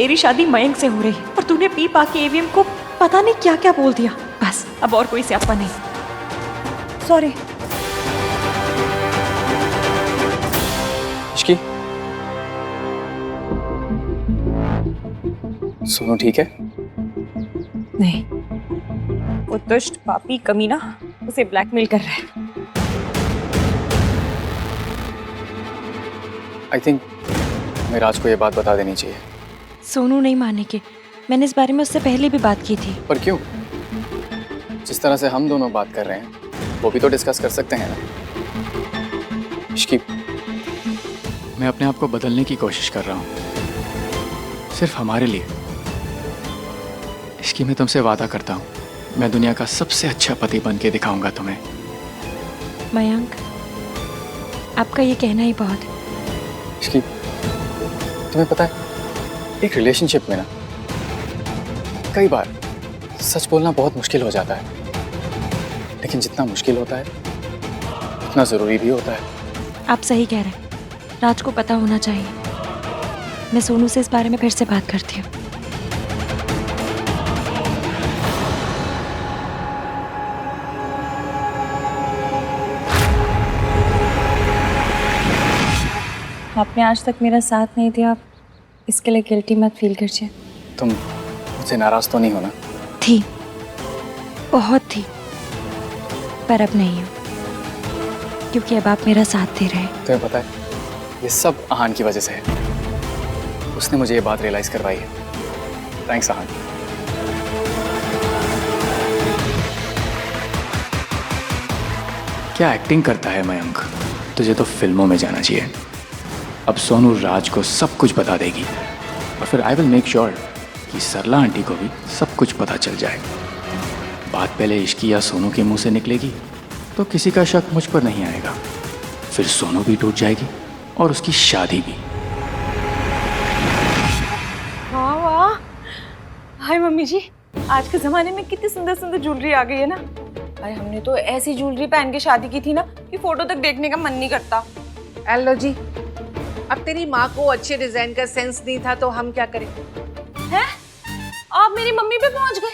तेरी शादी मयंक से हो रही है और तूने पी पा के एवीएम को पता नहीं क्या क्या बोल दिया। बस अब और कोई स्यापा नहीं। सॉरी। इश्की, सोनू ठीक है? नहीं, वो दुष्ट पापी कमीना उसे ब्लैकमेल कर रहा है। आई थिंक हमें राज को ये बात बता देनी चाहिए। सोनू नहीं मानेंगे। मैंने इस बारे में उससे पहले भी बात की थी। पर क्यों? जिस तरह से हम दोनों बात कर रहे हैं वो भी तो डिस्कस कर सकते हैं ना। इश्की, मैं अपने आप को बदलने की कोशिश कर रहा हूँ, सिर्फ हमारे लिए। इश्की, मैं तुमसे वादा करता हूँ, मैं दुनिया का सबसे अच्छा पति बन के दिखाऊंगा तुम्हें। मयंक, आपका ये कहना ही बहुत है। इश्की, तुम्हें पता है एक रिलेशनशिप में ना कई बार सच बोलना बहुत मुश्किल हो जाता है, लेकिन जितना मुश्किल होता है उतना जरूरी भी होता है। आप सही कह रहे हैं, राज को पता होना चाहिए। मैं सोनू से इस बारे में फिर से बात करती हूँ। आपने आज तक मेरा साथ नहीं दिया, इसके लिए गिल्टी मत फील कीजिए। तुम मुझसे नाराज तो नहीं हो ना? थी, बहुत थी, पर अब नहीं हूँ, क्योंकि अब आप मेरा साथ दे रहे हैं। तुम्हें पता है ये सब आहान की वजह से है। उसने मुझे ये बात रियलाइज करवाई है। थैंक्स आहान। क्या एक्टिंग करता है मयंक, तुझे तो फिल्मों में जाना चाहिए। अब सोनू राज को सब कुछ बता देगी और फिर आई विल मेक श्योर कि सरला आंटी को भी सब कुछ पता चल जाए। बात पहले इश्की या सोनू के मुंह से निकलेगी तो किसी का शक मुझ पर नहीं आएगा, फिर सोनू भी टूट जाएगी और उसकी शादी भी। वाह वाह, हाय मम्मी जी, आज के जमाने में कितनी सुंदर सुंदर ज्वेलरी आ गई है ना। अरे हमने तो ऐसी ज्वेलरी पहन के शादी की थी ना कि फोटो तक देखने का मन नहीं करता। एलो जी, अब तेरी माँ को अच्छे डिजाइन का सेंस नहीं था तो हम क्या करें? हैं? आप मेरी मम्मी पे पहुंच गए।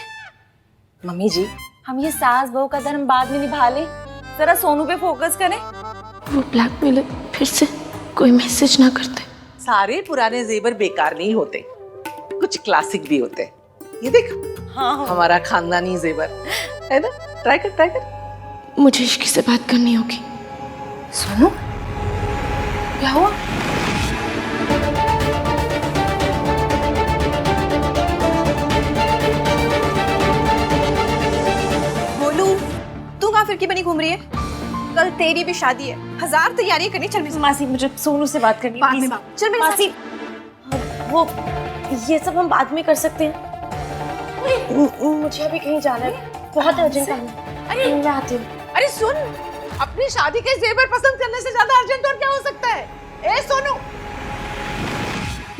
मम्मी जी, हम ये सास बहू का धर्म बाद में निभा ले, जरा सोनू पे फोकस करें। वो ब्लैकमेलर फिर से कोई मैसेज ना करते। सारे पुराने जेवर बेकार नहीं होते, कुछ क्लासिक भी होते। ये देख, हाँ हमारा खानदानी जेवर है ना। ट्राई कर, ट्राई कर। मुझे इश्की से बात करनी होगी। सोनू, क्या हुआ? फिर की बनी घूम रही है? कल तेरी भी शादी है, 1000 तैयारियां करनी। चल मासी, मुझे सोनू से बात करनी है। चल मेरे मासी, वो ये सब हम बाद में कर सकते हैं। मुझे अभी कहीं जाना है, बहुत अर्जेंट काम है। अरे मैं आती हूँ। अरे सुन, अपनी शादी के जेवर पसंद करने से ज्यादा अर्जेंट और क्या हो सकता है? ए सोनू,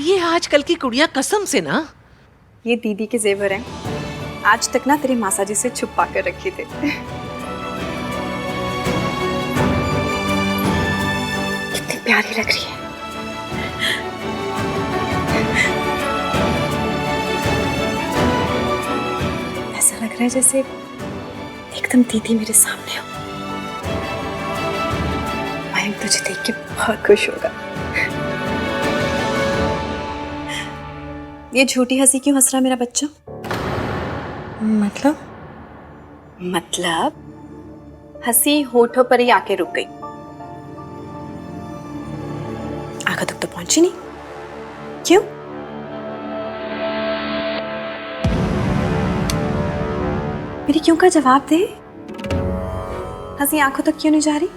ये आजकल की कुड़ियां कसम से ना, ये दीदी के जेवर हैं, आज तक ना तेरे मासा जी से छुपा कर रखे थे। प्यारी लग रही है। ऐसा लग रहा है जैसे एकदम दीदी मेरे सामने हो। मयंक तुझे देख के बहुत खुश होगा। ये झूठी हंसी क्यों हंस रहा मेरा बच्चा? मतलब हंसी होठों पर ही आके रुक गई, आंखों तक तो पहुंची नहीं। क्यों? मेरी क्यों का जवाब दे। हंसी आंखों तक क्यों नहीं जा रही?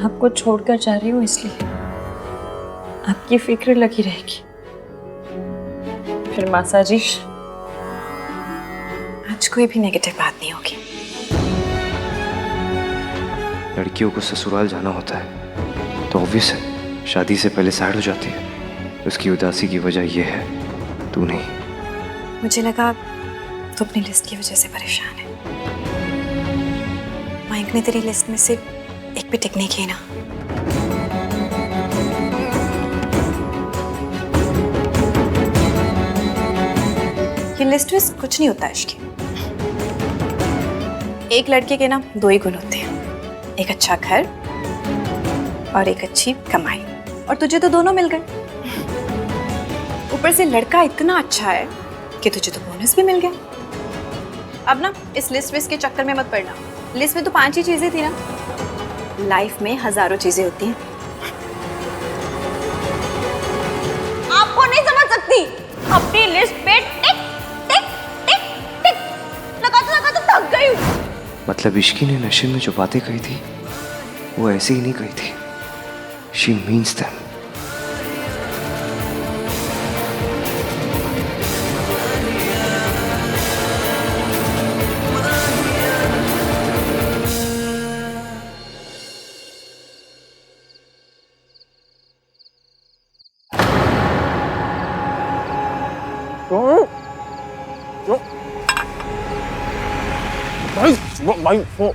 आपको छोड़कर जा रही हूँ इसलिए आपकी फिक्र लगी रहेगी। फिर मासा जी, आज कोई भी नेगेटिव बात नहीं होगी। लड़कियों को ससुराल जाना होता है तो ऑब्वियस है शादी से पहले साइड हो जाती है। उसकी उदासी की वजह यह है, तू नहीं। मुझे लगा तू अपनी लिस्ट की वजह से परेशान है। मयंक ने तेरी लिस्ट में से एक भी टिक नहीं की ना। ये लिस्ट में कुछ नहीं होता इश्क। एक लड़के के ना दो ही गुण होते हैं, एक अच्छा घर और एक अच्छी कमाई, और तुझे तो दोनों मिल गए। ऊपर से लड़का इतना अच्छा है कि तुझे तो बोनस भी मिल गया। अब ना इस लिस्ट विस्ट के चक्कर में मत पड़ना। लिस्ट में तो 5 ही चीजें थी ना, लाइफ में हजारों चीजें होती हैं। आपको नहीं समझ सकती, अपनी लिस्ट पे टिक टिक टिक टिक लगाते थक गई हूँ। मतलब इश्की ने नशे में जो बातें कही थी वो ऐसे ही नहीं कही थी। She means them. भाई वो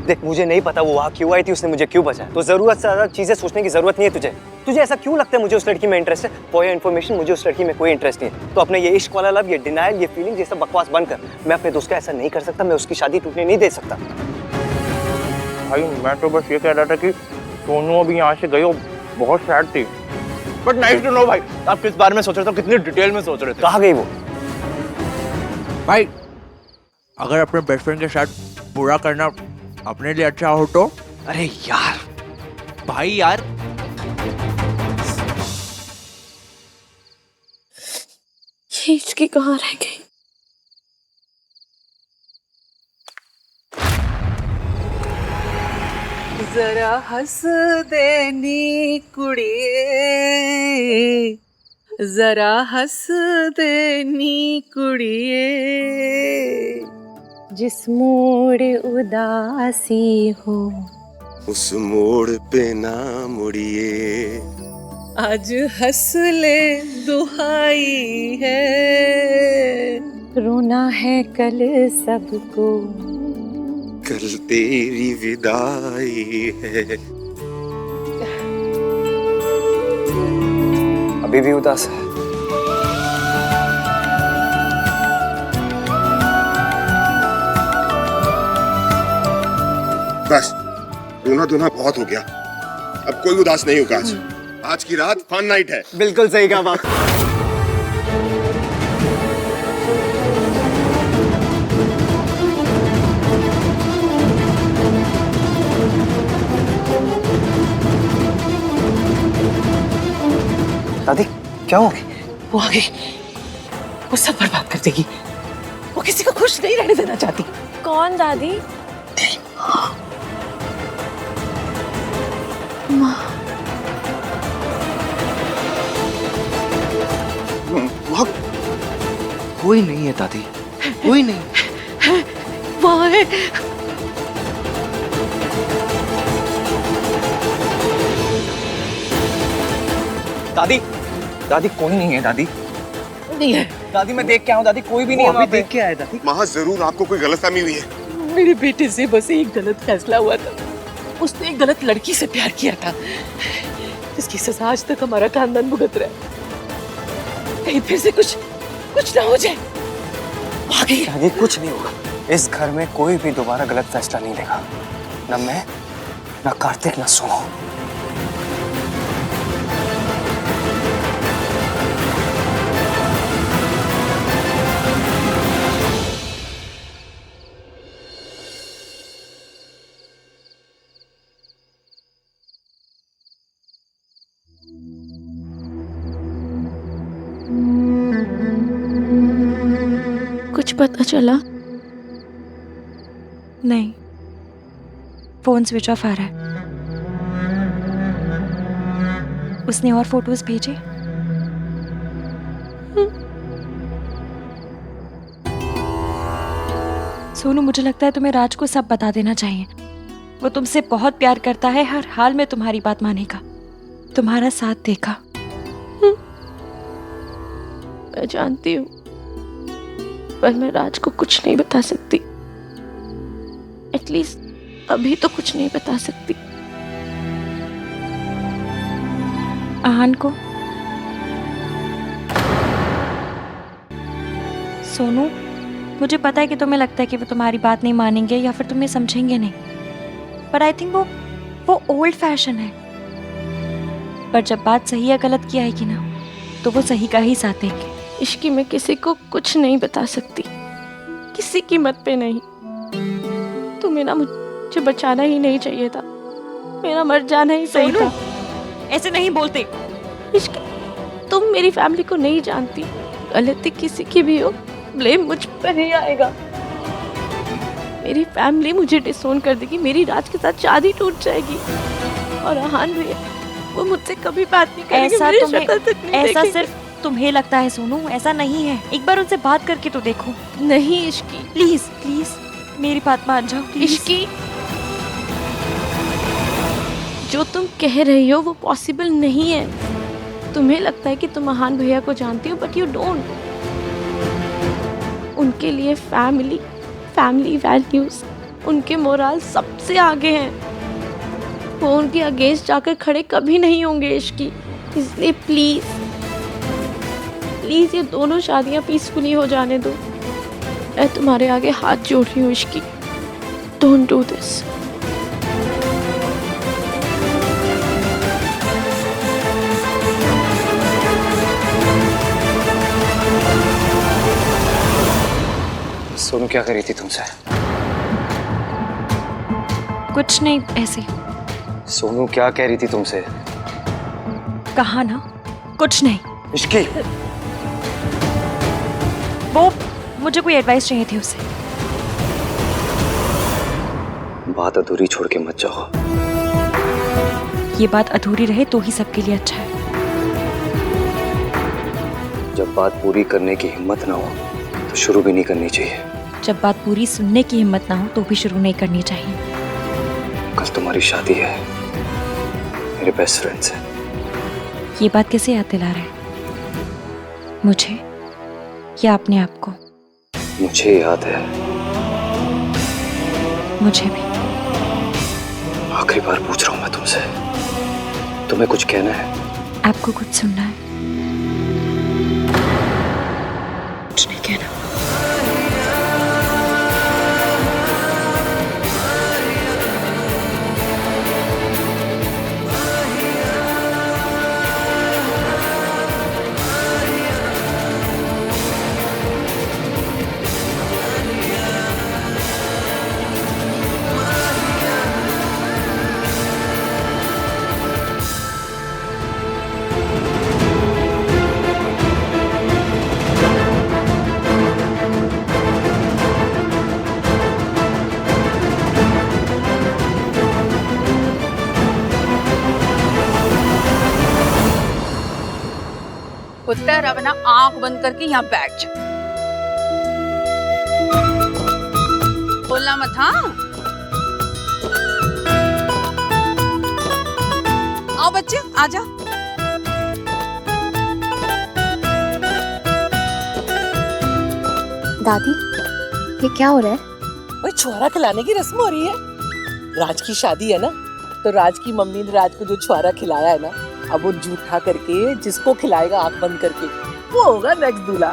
देख, मुझे नहीं पता वो वहाँ क्यों आई थी, उसने मुझे क्यों बचाया। तो जरूरत से ज्यादा चीजें सोचने की जरूरत नहीं है तुझे। तुझे ऐसा क्यों लगता है मुझे उस लड़की में इंटरेस्ट है? फॉर योर इन्फॉर्मेशन, मुझे उस लड़की में कोई इंटरेस्ट नहीं है। तो अपने ये इश्क वाला लव, ये डिनायल, ये फीलिंग, ये सब बकवास बंद कर। मैं अपने दोस्त का ऐसा नहीं कर सकता, मैं उसकी शादी टूटने नहीं दे सकता। भाई मैं तो बस ये कह रहा था कि सोनू अभी यहाँ से गई, बहुत सैड थी। बट नाइस टू नो भाई, आप किस बारे में सोच रहे थे, कितनी डिटेल में सोच रहे थे। कहाँ गई वो? भाई अगर अपने बेस्ट फ्रेंड के साथ बुरा करना अपने लिए अच्छा हो तो। अरे यार भाई यार, ये हिचकी कहाँ रह गई? जरा हंस देनी कुड़िए, जरा हंस देनी कुड़िए, जिस मोड़ उदासी हो उस मोड़ पे ना मुड़िए, आज हंस ले दुहाई है, रोना है कल सबको, कल तेरी विदाई है। अभी भी उदास है? बस रोना धोना बहुत हो गया, अब कोई उदास नहीं होगा। आज की रात फन नाइट है। बिल्कुल सही कहा बाप। दादी क्या हो गई? वो आ गई, वो सब बर्बाद कर देगी। वो किसी को खुश नहीं रहने देना चाहती। कौन दादी? कोई नहीं है दादी, कोई नहीं। वहाँ है। दादी दादी कोई नहीं है। दादी नहीं है। दादी मैं देख के आऊँ। दादी कोई भी नहीं है वहाँ पे। देख के आया दादी। वहाँ जरूर आपको कोई गलतफहमी हुई है। मेरे बेटे से बस एक गलत फैसला हुआ था। उसने एक गलत लड़की से प्यार किया था, जिसकी सजा आज तक हमारा खानदान भुगत रहा है। कहीं फिर से कुछ ना हो जाए। आगे दादी कुछ नहीं होगा। इस घर में कोई भी दोबारा गलत फैसला नहीं लेगा, न मैं, न कार्तिक, न सोनू। कुछ पता चला? नहीं, फोन स्विच ऑफ आ रहा है। उसने और फोटोज भेजे? सोनू, मुझे लगता है तुम्हें राज को सब बता देना चाहिए। वो तुमसे बहुत प्यार करता है, हर हाल में तुम्हारी बात मानेगा, तुम्हारा साथ देगा। मैं जानती हूँ, पर मैं राज को कुछ नहीं बता सकती। एटलीस्ट अभी तो कुछ नहीं बता सकती। आहान को? सोनू, मुझे पता है कि तुम्हें लगता है कि वो तुम्हारी बात नहीं मानेंगे या फिर तुम्हें समझेंगे नहीं, पर आई थिंक वो ओल्ड फैशन है। पर जब बात सही या गलत की आएगी ना, तो वो सही का ही साथ देंगे। इश्की मैं किसी को कुछ नहीं बता सकती, किसी कीमत पे नहीं। तुम्हें ना मुझे बचाना ही नहीं चाहिए था, मेरा मर जाना ही सही था। ऐसे नहीं बोलते। इश्की, तुम मेरी फैमिली को नहीं जानती, गलती किसी की भी हो ब्लेम मुझ पर ही आएगा। मेरी फैमिली मुझे डिसोन कर देगी, मेरी राज के साथ शादी टूट जाएगी, और अहान भैया वो मुझसे कभी बात नहीं करेंगे, ऐसा मेरी तुम्हें शक्ल तक नहीं ऐसा देखेंगे। सिर्फ तुम्हें लगता है सोनू, ऐसा नहीं है। एक बार उनसे बात करके तो देखो। नहीं इश्की, प्लीज प्लीज मेरी बात मान जाओ प्लीज। इश्की, जो तुम कह रही हो वो पॉसिबल नहीं है। तुम्हें लगता है कि तुम अहान भैया को जानती हो, बट यू डोंट। उनके लिए फैमिली वैल्यूज, उनके मोरल सबसे आगे हैं। वो उनके अगेंस्ट जाकर खड़े कभी नहीं होंगे इश्की। इसलिए प्लीज ये दोनों शादियां पीसफुली हो जाने दो। मैं तुम्हारे आगे हाथ जोड़ रही हूँ Ishki, don't do this. Sonu क्या करी थी तुमसे? कुछ नहीं, ऐसे। सोनू क्या कह रही थी तुमसे? कहा ना कुछ नहीं। इश्की, वो मुझे कोई एडवाइस चाहिए थी उससे। बात अधूरी छोड़ के मत जाओ। ये बात अधूरी रहे तो ही सबके लिए अच्छा है। जब बात पूरी करने की हिम्मत ना हो तो शुरू भी नहीं करनी चाहिए। जब बात पूरी सुनने की हिम्मत ना हो तो भी शुरू नहीं करनी चाहिए। कल तुम्हारी शादी है मेरे बेस्ट फ्रेंड से। ये बात कैसे याद दिला रहे हैं? मुझे या अपने आप को? मुझे याद है। मुझे भी। आखिरी बार पूछ रहा हूं मैं तुमसे, तुम्हें कुछ कहना है? आपको कुछ सुनना है? कुछ नहीं कहना। पुत्र अब ना आंख बंद करके यहाँ बैठ जा। बोलना मत। हाँ, आओ बच्चे आ जाओ। दादी, ये क्या हो रहा है? भाई छुआरा खिलाने की रस्म हो रही है। राज की शादी है ना, तो राज की मम्मी ने राज को जो छुआरा खिलाया है ना, अब वो जूठा करके जिसको खिलाएगा आंख बंद करके, वो होगा नेक्स्ट दूल्हा।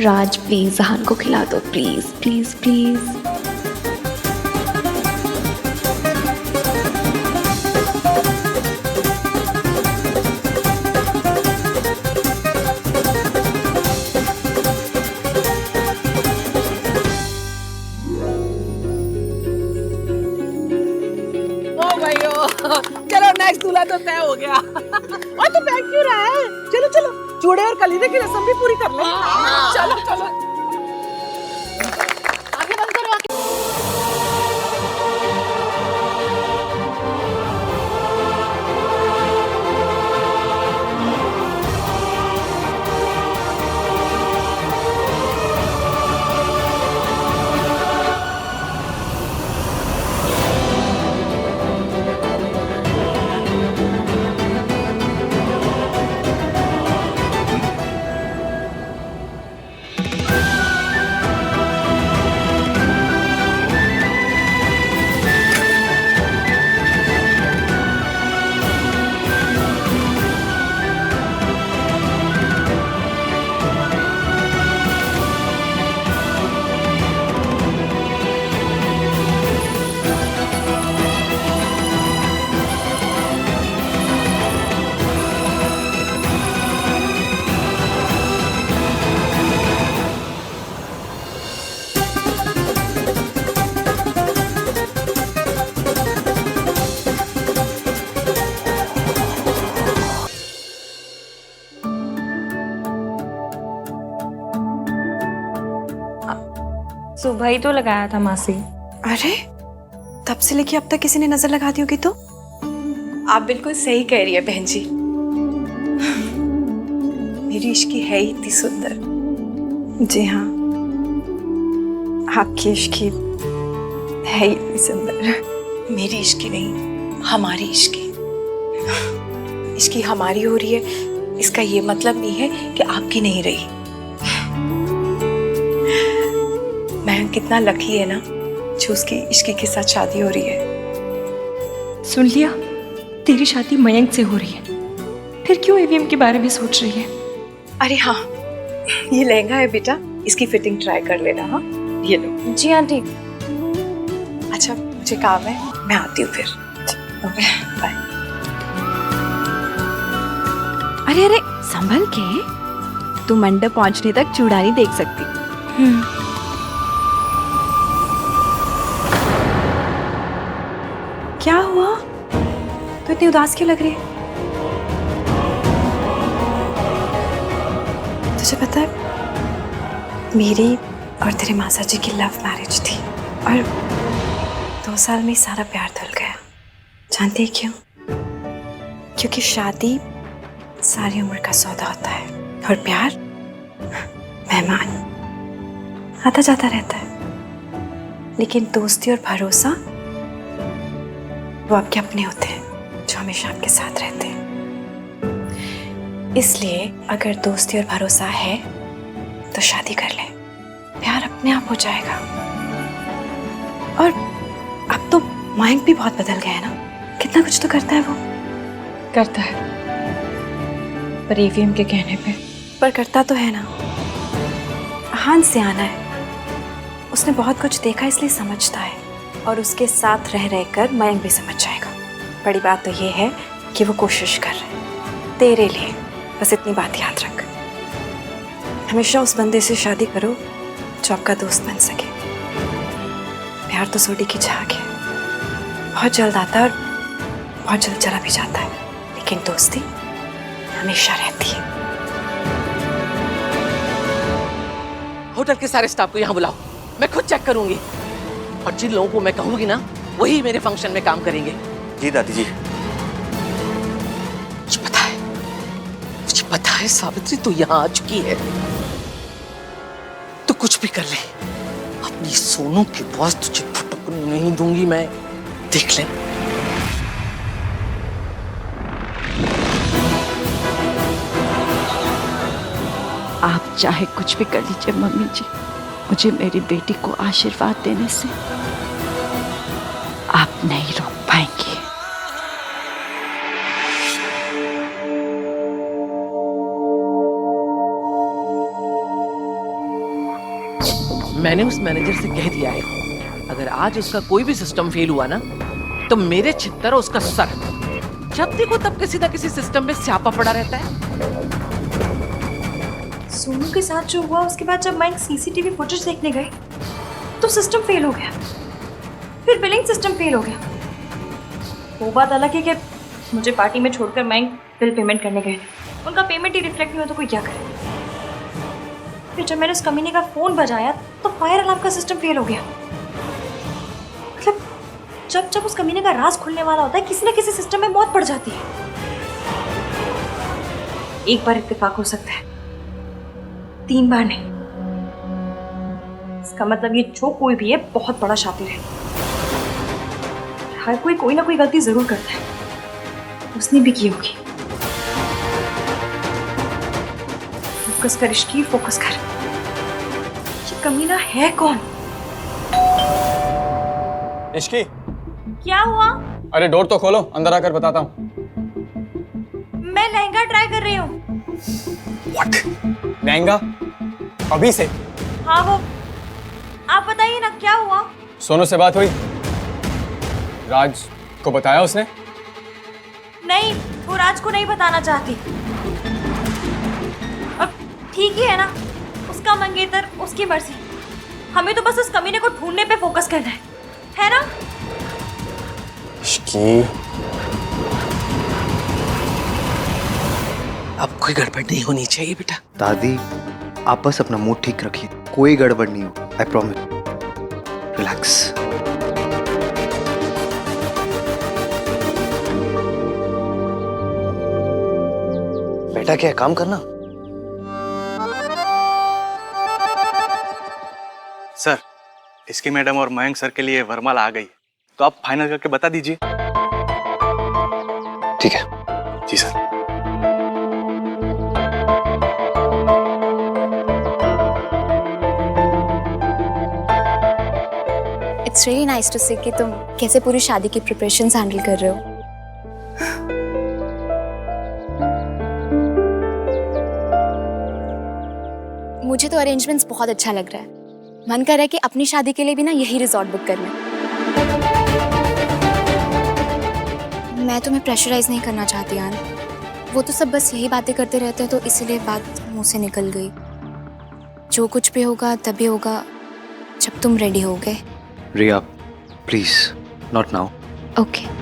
राज प्लीज अहान को खिला दो, प्लीज प्लीज प्लीज। चलो नेक्स्ट दूल्हा तो तय हो गया। और तो बैठ क्यों रहा है? चलो चलो, चूड़े और कलीरे की रस्म भी पूरी कर ले। चलो चलो, आगे बंद करो। सुबह ही तो लगाया था मासी। अरे तब से लेके अब तक किसी ने नजर लगा दी होगी तो? आप बिल्कुल सही कह रही है बहन जी। मेरी इश्की है ही इतनी सुंदर। जी हाँ, आपकी इश्की है ही इतनी सुंदर। मेरी इश्की नहीं, हमारी इश्की। इश्की हमारी हो रही है, इसका ये मतलब नहीं है कि आपकी नहीं रही। मैं कितना लकी है ना जो उसकी इश्की के साथ शादी हो रही है। सुन लिया, तेरी शादी मयंक से हो रही है, फिर क्यों ईवीएम के बारे में सोच रही है? अरे हाँ, ये लहंगा है बेटा, इसकी फिटिंग ट्राई कर लेना। हाँ ये लो। जी आंटी। अच्छा मुझे काम है, मैं आती हूँ फिर। Okay bye. अरे अरे संभल के, तू मंडप पहुंचने तक चूड़ा नहीं देख सकती। क्या हुआ? तो इतनी उदास क्यों लग रही है? तुझे पता है मेरी और तेरे मासा जी की लव मैरिज थी और 2 साल में सारा प्यार धुल गया। जानते हैं क्यों? क्योंकि शादी सारी उम्र का सौदा होता है और प्यार मेहमान आता जाता रहता है। लेकिन दोस्ती और भरोसा वो आपके अपने होते हैं जो हमेशा आपके साथ रहते हैं। इसलिए अगर दोस्ती और भरोसा है तो शादी कर ले, प्यार अपने आप हो जाएगा। और अब तो मयंक भी बहुत बदल गया है ना, कितना कुछ तो करता है वो। करता है, पर ईवीएम के कहने पे। पर करता तो है ना। हान से आना है, उसने बहुत कुछ देखा इसलिए समझता है, और उसके साथ रह रहकर मयंक भी समझ जाएगा। बड़ी बात तो ये है कि वो कोशिश कर रहे हैं तेरे लिए। बस इतनी बात याद रख, हमेशा उस बंदे से शादी करो जो आपका दोस्त बन सके। प्यार तो सोडी की झाग है, बहुत जल्द आता है और बहुत जल्द चला भी जाता है, लेकिन दोस्ती हमेशा रहती है। होटल के सारे स्टाफ को यहाँ बुलाओ, मैं खुद चेक करूंगी। और जिन लोगों को मैं कहूंगी ना, वही मेरे फंक्शन में काम करेंगे। जी दादी जी। मुझे पता है सावित्री तू यहाँ आ चुकी है, तो कुछ भी कर ले, अपनी सोनू के पास तुझे फटकने नहीं दूंगी मैं, देख ले। आप चाहे कुछ भी कर लीजिए मम्मी जी, मुझे मेरी बेटी को आशीर्वाद देने से आप नहीं रोक पाएंगी। मैंने उस मैनेजर से कह दिया है, अगर आज उसका कोई भी सिस्टम फेल हुआ ना, तो मेरे छित्तर और उसका सर। जब देखो तब किसी ना किसी सिस्टम में स्यापा पड़ा रहता है। सोनू के साथ जो हुआ उसके बाद जब मयंक सीसीटीवी फुटेज देखने गए तो सिस्टम फेल हो गया, फिर बिलिंग सिस्टम फेल हो गया। वो बात अलग है कि मुझे पार्टी में छोड़कर मयंक बिल पेमेंट करने गए थे, उनका पेमेंट ही रिफ्लेक्ट नहीं हुआ तो कोई क्या करे। फिर जब मैंने उस कमीने का फोन बजाया तो फायर अलार्म का सिस्टम फेल हो गया। मतलब जब जब उस कमीने का राज खुलने वाला होता है, किसी न किसी सिस्टम में मौत पड़ जाती है। एक बार इत्तेफाक हो सकता है, 3 बार नहीं। इसका मतलब ये जो कोई भी है बहुत बड़ा शातिर है। हर कोई ना कोई गलती जरूर करता है, उसने भी की होगी। फोकस कर इश्की, फोकस कर। ये कमीना है कौन? इश्की, क्या हुआ? अरे डोर तो खोलो, अंदर आकर बताता हूँ। मैं लहंगा ट्राई कर रही हूँ। What? लहंगा? अभी से? हाँ वो, आप बताइए ना क्या हुआ? सोनू से बात हुई? राज को बताया उसने? नहीं, वो राज को नहीं बताना चाहती। अब ठीक ही है ना, उसका मंगेतर उसकी मर्जी। हमें तो बस उस कमीने को ढूंढने पे फोकस करना है ना? इश्की, अब कोई गड़बड़ नहीं होनी चाहिए बेटा। दादी, आप बस अपना मूड ठीक रखिए, कोई गड़बड़ नहीं हो, आई प्रॉमिस। रिलैक्स। बेटा क्या है, काम करना। सर, इसकी मैडम और मयंक सर के लिए वरमाला आ गई, तो आप फाइनल करके बता दीजिए। ठीक है। जी sir. It's really nice to see कि तुम कैसे पूरी शादी की प्रिपरेशंस हैंडल कर रहे हो। मुझे तो अरेंजमेंट्स बहुत अच्छा लग रहा है। मन कर रहा है कि अपनी शादी के लिए भी ना यही रिजॉर्ट बुक कर लें। मैं तुम्हें प्रेशराइज नहीं करना चाहती यार। वो तो सब बस यही बातें करते रहते हैं, तो इसीलिए बात मुंह से निकल गई। जो कुछ भी होगा तभी होगा जब तुम रेडी होगे। Riya, please, not now. Okay.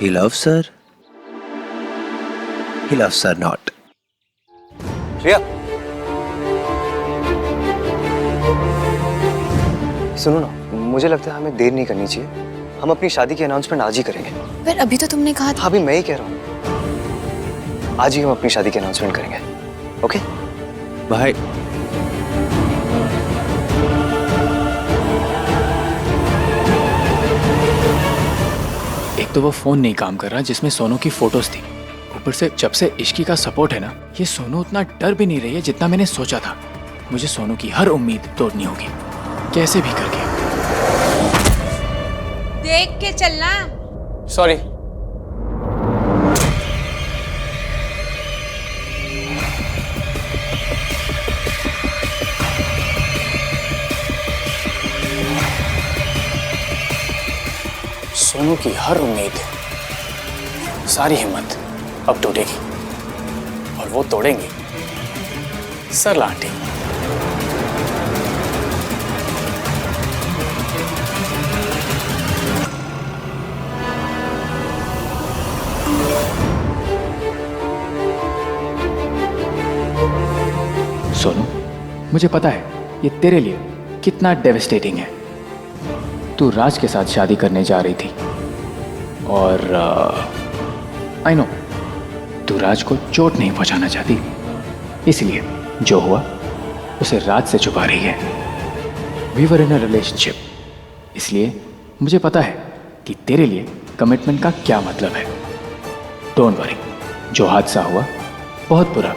He loves her. He loves her not. Riya, सुनो ना, मुझे लगता है हमें देर नहीं करनी चाहिए। हम अपनी शादी की अनाउंसमेंट आज ही करेंगे। पर अभी तो तुमने कहा था। अभी मैं ही कह रहा हूँ, आज ही हम अपनी शादी की अनाउंसमेंट करेंगे। Okay bye. एक तो वो फोन नहीं काम कर रहा जिसमें सोनू की फोटोज थी, ऊपर से जब से इश्की का सपोर्ट है ना, ये सोनू उतना डर भी नहीं रही है जितना मैंने सोचा था। मुझे सोनू की हर उम्मीद तोड़नी होगी, कैसे भी करके। देख के चलना। सॉरी। सोनू की हर उम्मीद, सारी हिम्मत अब टूटेगी और वो तोड़ेंगी सरला आंटी। सोनू, मुझे पता है ये तेरे लिए कितना डेविस्टेटिंग है। तू राज के साथ शादी करने जा रही थी और आई नो तू राज को चोट नहीं पहुंचाना चाहती, इसलिए जो हुआ उसे राज से छुपा रही है। We were in a relationship, इसलिए मुझे पता है कि तेरे लिए कमिटमेंट का क्या मतलब है। डोंट वरी, जो हादसा हुआ बहुत बुरा,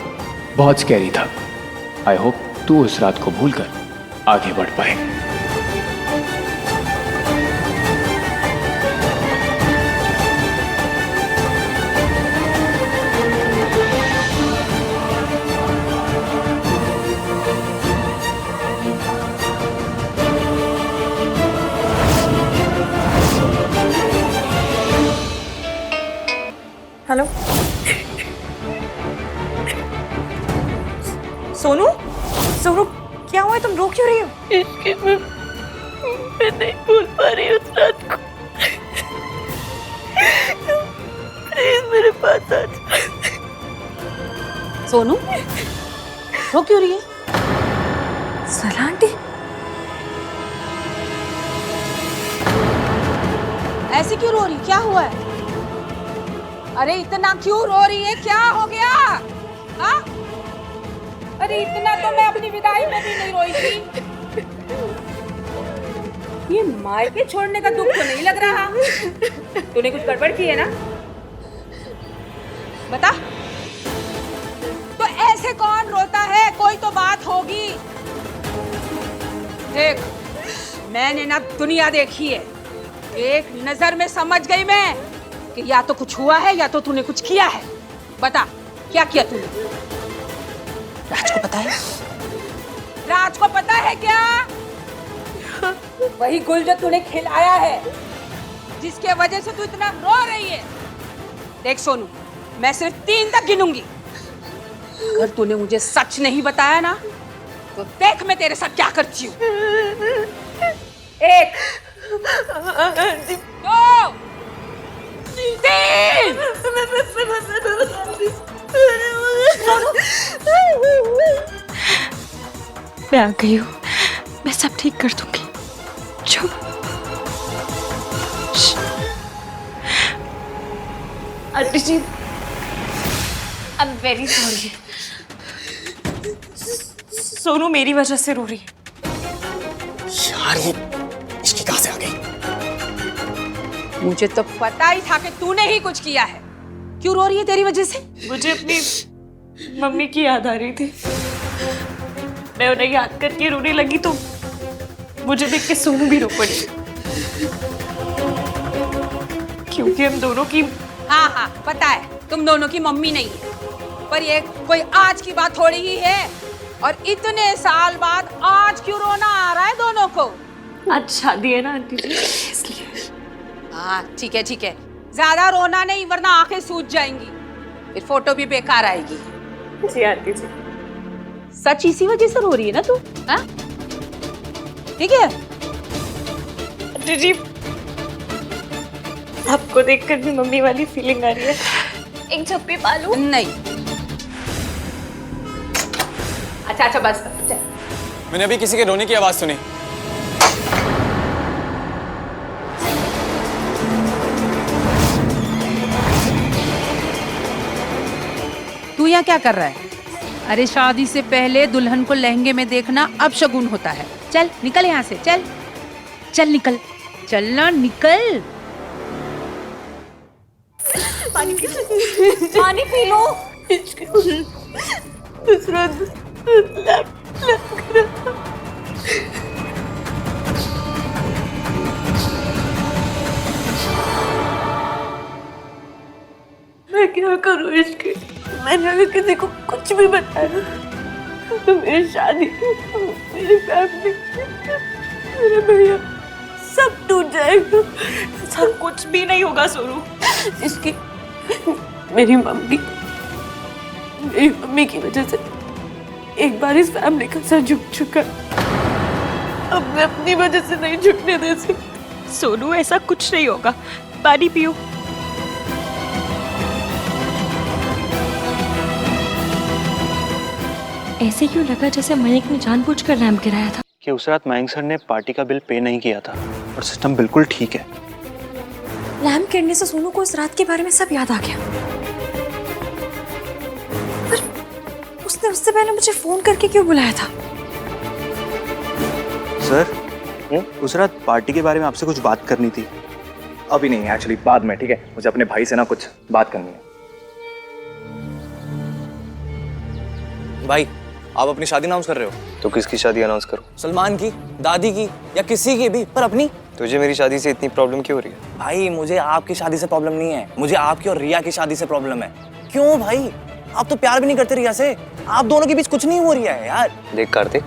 बहुत स्कैरी था। आई होप तू उस रात को भूलकर आगे बढ़ पाए। हेलो सोनू, सोनू क्या हुआ है? तुम रो क्यों रही हो? इसके मैं नहीं भूल पा रही उस रात को। प्लीज मेरे पास आ जा। सोनू रो क्यों रही है? सरला आंटी ऐसे क्यों रो रही? क्या हुआ है? अरे इतना क्यों रो रही है? क्या हो गया? हाँ? अरे इतना तो मैं अपनी विदाई में भी नहीं रोई थी। ये मायके छोड़ने का दुख तो नहीं लग रहा? तूने कुछ गड़बड़ की है ना? बता। तो ऐसे कौन रोता है? कोई तो बात होगी। देख, मैंने ना दुनिया देखी है, एक नजर में समझ गई मैं कि या तो कुछ हुआ है या तो तूने कुछ किया है। बता क्या किया तूने? राज को पता है? राज को पता है क्या? वही गुल जो तूने खिलाया है, जिसके वजह से तू इतना रो रही है। देख सोनू, मैं सिर्फ 3 तक गिनूंगी। अगर तूने मुझे सच नहीं बताया ना तो देख मैं तेरे साथ क्या करती हूँ। 1 2 3। मैं आ गई हूँ, मैं सब ठीक कर दूंगी। चुप। Aunty ji, I am very sorry. Sonu मेरी वजह से रो रही है। यार ये इसकी कहाँ से आ गई? मुझे तो पता ही था कि तूने ही कुछ किया है। क्यों रो रही है तेरी वजह से? मुझे अपनी मम्मी की याद आ रही थी। मैं उन्हें याद करके रोने लगी तो मुझे देख के सोनू भी रो पड़ी। क्योंकि हम दोनों की हाँ पता है, तुम दोनों की मम्मी नहीं है, पर ये कोई आज की बात थोड़ी ही है। और इतने साल बाद आज क्यों रोना आ रहा है दोनों को? आज शादी है ना आंटी जी, इसलिए। हाँ ठीक है, ज्यादा रोना नहीं वरना आंखें सूज जाएंगी, फिर फोटो भी बेकार आएगी। जी आंटी जी। सच इसी वजह से रो रही है ना तू? हाँ ठीक है आंटी जी, आपको देखकर भी मम्मी वाली फीलिंग आ रही है। एक झप्पी पालू? नहीं। अच्छा बस चल। मैंने अभी किसी के रोने की आवाज सुनी। तू यहाँ क्या कर रहा है? अरे शादी से पहले दुल्हन को लहंगे में देखना अब शगुन होता है। चल निकल यहाँ से, चल निकल, चलना निकल। पानी पी लो। दूसरा मैं क्या करूँ इसके? मैंने अगर किसी को कुछ भी बताया तो मेरी शादी, मेरी फैमिली, मेरे भैया सब टूट जाएगा। सब कुछ भी नहीं होगा सोनू। इसकी मेरी मम्मी की वजह से एक बार इस फैमिली का सर झुक चुका, अब मैं अपनी वजह से नहीं झुकने दे सकती। सोनू ऐसा कुछ नहीं होगा, पानी पियो। ऐसे क्यों लगा जैसे मयंक ने जानबूझकर लैंप गिराया था? कि उस रात मयंक सर ने पार्टी का बिल पे नहीं किया था और सिस्टम बिल्कुल ठीक है। लैंप गिरने से सोनू को इस रात के बारे में सब याद आ गया। पर उसने उससे पहले मुझे फोन करके क्यों बुलाया था? सर, उस रात पार्टी के बारे में आपसे कुछ बात करनी थी। अभी नहीं, एक्चुअली बाद में, ठीक है? मुझे अपने भाई से ना कुछ बात करनी है। भाई आप अपनी शादी अनाउंस कर रहे हो? तो किसकी शादी अनाउंस करूं? सलमान की, दादी की या किसी की भी, पर अपनी? तुझे मेरी शादी से इतनी प्रॉब्लम क्यों हो रही है? भाई मुझे आपकी शादी से प्रॉब्लम नहीं है, मुझे आपकी और रिया की शादी से प्रॉब्लम है। क्यों भाई? आप तो प्यार भी नहीं करते रिया से, आप दोनों के बीच कुछ नहीं हो रही है यार। देख कार्तिक,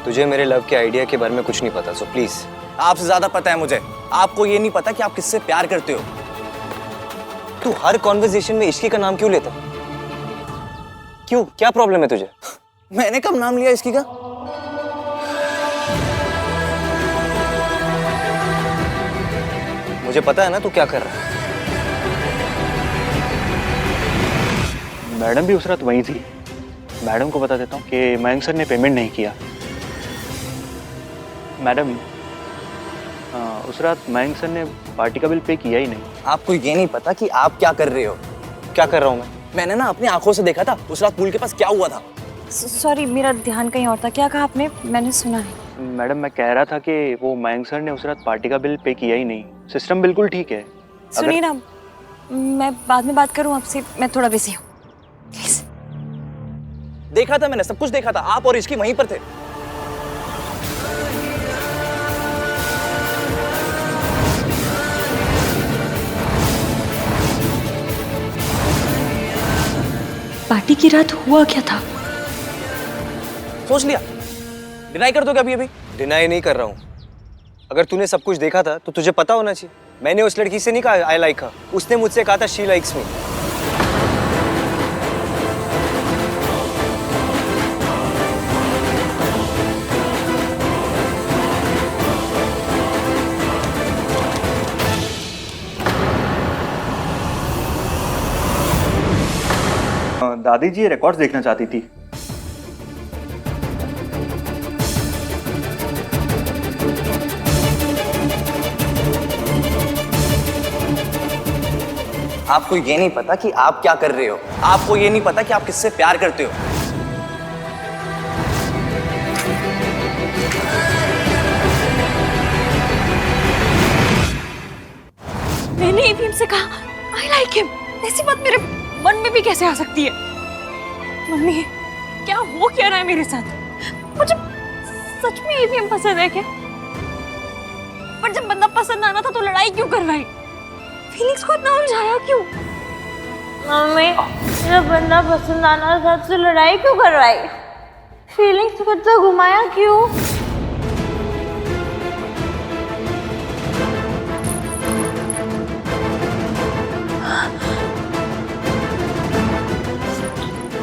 तुझे मेरे लव के आइडिया के बारे में कुछ नहीं पता, सो प्लीज। आपसे ज्यादा पता है मुझे। आपको ये नहीं पता कि आप किससे प्यार करते हो। तू हर कॉन्वर्सेशन में इश्की का नाम क्यों लेता? क्यों, क्या प्रॉब्लम है तुझे? मैंने कब नाम लिया इसकी का? मुझे पता है ना तू क्या कर रहा है। मैडम भी उस रात वहीं थी। मैडम को बता देता हूँ कि मयंक सर ने पेमेंट नहीं किया। मैडम, उस रात मयंक सर ने पार्टी का बिल पे किया ही नहीं। आपको ये नहीं पता कि आप क्या कर रहे हो? क्या कर रहा हूँ मैं? मैंने ना अपनी आंखों से देखा था उस रात पूल के पास क्या हुआ था। सॉरी, मेरा ध्यान कहीं और था। क्या कहा आपने? मैंने सुना नहीं। मैडम, मैं कह रहा था कि वो मयंक सर ने उस रात पार्टी का बिल पे किया ही नहीं। सिस्टम बिल्कुल ठीक है। सुनिए ना, मैं बाद में बात करूं आपसे, मैं थोड़ा बिजी हूँ। प्लीज। देखा था मैंने, सब कुछ देखा था। आप और इसकी वहीं पर थे। पार्टी की रात हुआ क्या था? सोच लिया? डिनाई कर दोगे अभी? डिनाई नहीं कर रहा हूँ। अगर तूने सब कुछ देखा था तो तुझे पता होना चाहिए। मैंने उस लड़की से नहीं कहा आई लाइक हर, उसने मुझसे कहा था शी लाइक्स मी। दादी जी रिकॉर्ड्स देखना चाहती थी। आपको ये नहीं पता कि आप क्या कर रहे हो, आपको ये नहीं पता कि आप किससे प्यार करते हो। मैंने ईवीएम से कहा आई लाइक हिम, ऐसी बात मेरे मन में भी कैसे आ सकती है? मम्मी क्या हो क्या रहा है मेरे साथ? मुझे सच में ईवीएम पसंद है क्या? पर जब बंदा पसंद आना था तो लड़ाई क्यों करवाई? फीलिंग्स को इतना उलझाया क्यों? मम्मी जब बंदा पसंद आना था तो लड़ाई क्यों करवाई? फीलिंग्स को तो घुमाया क्यों?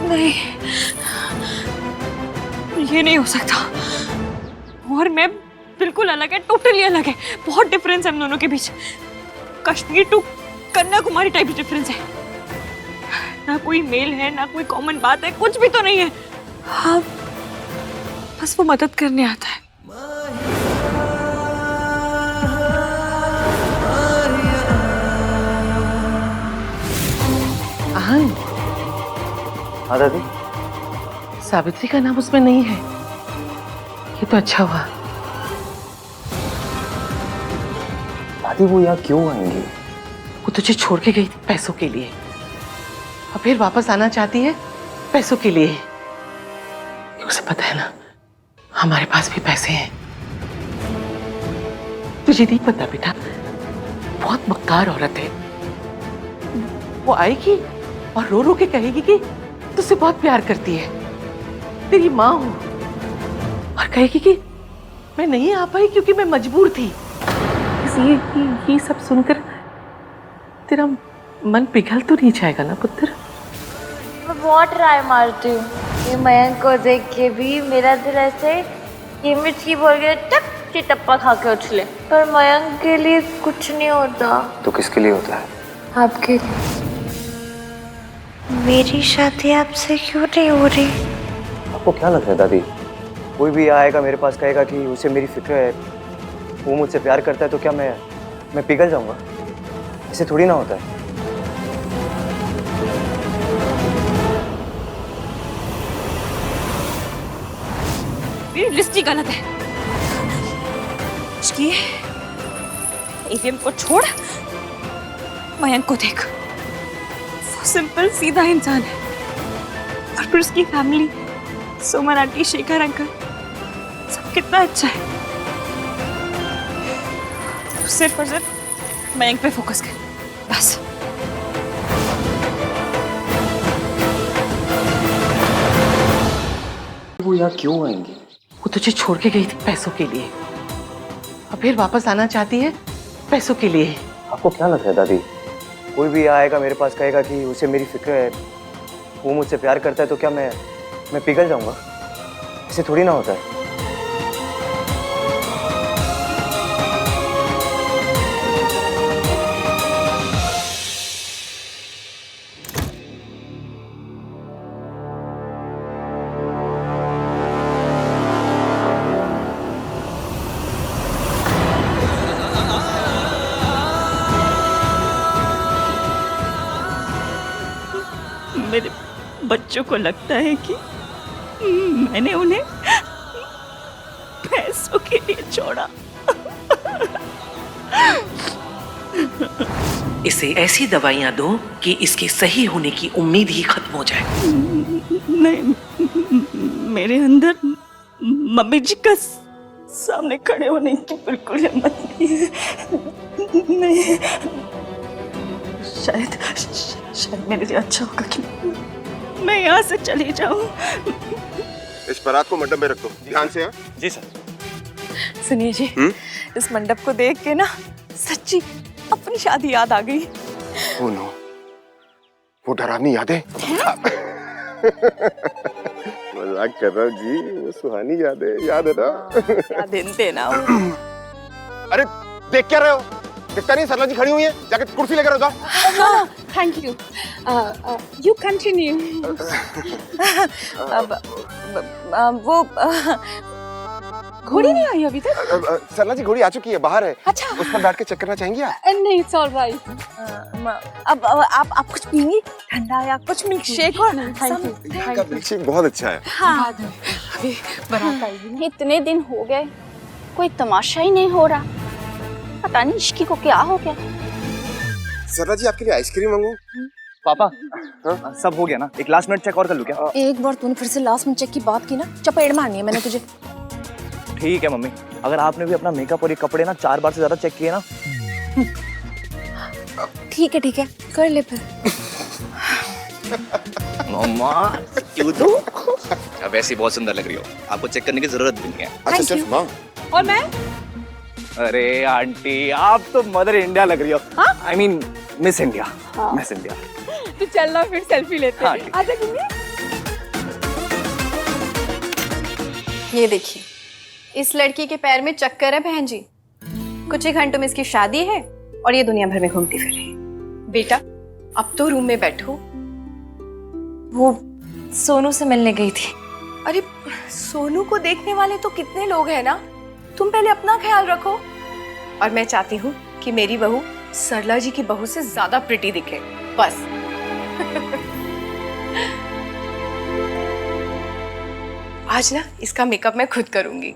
नहीं, ये नहीं हो सकता। और मैं बिल्कुल अलग है, टोटली अलग है। बहुत डिफरेंस है हम दोनों के बीच। Kashmir to Kanyakumari type difference है। ना कोई मेल है, ना कोई कॉमन बात है, कुछ भी तो नहीं है। हाँ, बस वो मदद करने आता है। आहन, हाँ दादी। सावित्री का नाम उसमें नहीं है, ये तो अच्छा हुआ। दादी वो यहाँ क्यों आएंगी? वो तुझे छोड़ के गई थी पैसों के लिए, और फिर वापस आना चाहती है पैसों के लिए। उसे पता है ना हमारे पास भी पैसे हैं। तुझे नहीं पता बेटा, बहुत मक्कार औरत है। वो आएगी और रो रो के कहेगी कि तुझसे बहुत प्यार करती है, तेरी माँ हूं, और कहेगी कि मैं नहीं आ पाई क्योंकि मैं मजबूर थी। ये सब सुनकर तेरा मन पिघल तो नहीं जाएगा ना पुत्र? मैं बहुत ट्राई मारती हूँ, ये मयंक को देख के भी मेरा दिल ऐसे ये मिर्च की बोल के टप के टप्पा खा के उछले, पर मयंक के लिए कुछ नहीं होता। तो किसके लिए होता है? आपके लिए। मेरी शादी आपसे क्यों नहीं हो रही? आपको क्या लगता है दादी, कोई भी आएगा मेरे पास कहेगा कि उसे मेरी फिक्र है, वो मुझसे प्यार करता है, तो क्या मैं पिघल जाऊंगा? ऐसे थोड़ी ना होता है। मेरी लिस्ट ही गलत है। ईवीएम को छोड़, मयंक को देख। वो सिंपल सीधा इंसान है, और फिर उसकी फैमिली, सुमन आंटी, शेखर अंकल, सब कितना अच्छा है। तो सिर्फ और सिर्फ मयंक पे फोकस कर बस। वो यहाँ क्यों आएंगी? वो तुझे छोड़ के गई थी पैसों के लिए, और फिर वापस आना चाहती है पैसों के लिए। आपको क्या लगता है दादी, कोई भी आएगा मेरे पास कहेगा कि उसे मेरी फिक्र है, वो मुझसे प्यार करता है, तो क्या मैं पिघल जाऊंगा? ऐसे थोड़ी ना होता है। मेरे बच्चों को लगता है कि मैंने उन्हें पैसों के लिए छोड़ा। इसे ऐसी दवाइयां दो कि इसके सही होने की उम्मीद ही खत्म हो जाए। नहीं, मेरे अंदर मम्मी जी का सामने खड़े होने की बिल्कुल हिम्मत नहीं है। नहीं, शायद मेरे लिए अच्छा होगा कि मैं यहाँ से चली जाऊँ। इस बारात को मंडप में रख दो, ध्यान से। हाँ जी सर। सुनिए जी, इस मंडप को देख के ना सच्ची अब अपनी शादी याद आ गई। ओ नो, वो डरावनी यादें। मजाक कर रहा हूँ जी, वो सुहानी यादें याद है ना? क्या दिन थे ना वो। अरे देख क्या रहे हो? दिखता नहीं सरला जी खड़ी हुई है, जाके कुर्सी लेकर जाओ। Thank you. You continue. वो घोड़ी नहीं आई अभी तक? सरला जी घोड़ी आ चुकी है, बाहर है। अच्छा। उस पर बैठ के चेक करना चाहेंगी आप? नहीं, इट्स ऑलराइट। अब आप कुछ पियेंगी? ठंडा या कुछ मिल्क शेक और थैंक यू। मिल्क शेक बहुत अच्छा है। हाँ। अभी बारात आएगी। इतने दिन हो गए, कोई तमाशा ही नहीं हो रहा। पता नहीं इश्की को क्या हो गया। सरला जी आपके लिए आइसक्रीम मंगवाऊं? पापा सब हो गया ना, एक लास्ट मिनट चेक और कर लूं क्या? एक बार तूने फिर से लास्ट में चेक की बात की ना, चपेट मारनी है मैंने तुझे। ठीक है मम्मी, अगर आपने भी अपना मेकअप और ये कपड़े ना 4 बार से ज्यादा चेक किए ना। ठीक है, कर ले फिर। मम्मा क्यों तो? अब ऐसी बहुत सुंदर लग रही हो, आपको चेक करने की जरूरत भी नहीं है। अच्छा सिर्फ माँ। और मैं? अरे आंटी, आप तो मदर इंडिया लग रही हो। I mean miss India. Miss India. तो चलना फिर सेल्फी लेते हैं। आजा गुन्नी। ये देखिए, इस लड़की के पैर में चक्कर है बहन जी। कुछ ही घंटों में इसकी शादी है और ये दुनिया भर में घूमती फिर रही। बेटा, अब तो रूम में बैठो। वो सोनू से मिलने गई थी। अरे सोनू को देखने वाले तो कितने लोग हैं ना, तुम पहले अपना ख्याल रखो। और मैं चाहती हूँ कि मेरी बहू सरला जी की बहू से ज्यादा प्रिटी दिखे, बस। आज ना इसका मेकअप मैं खुद करूंगी।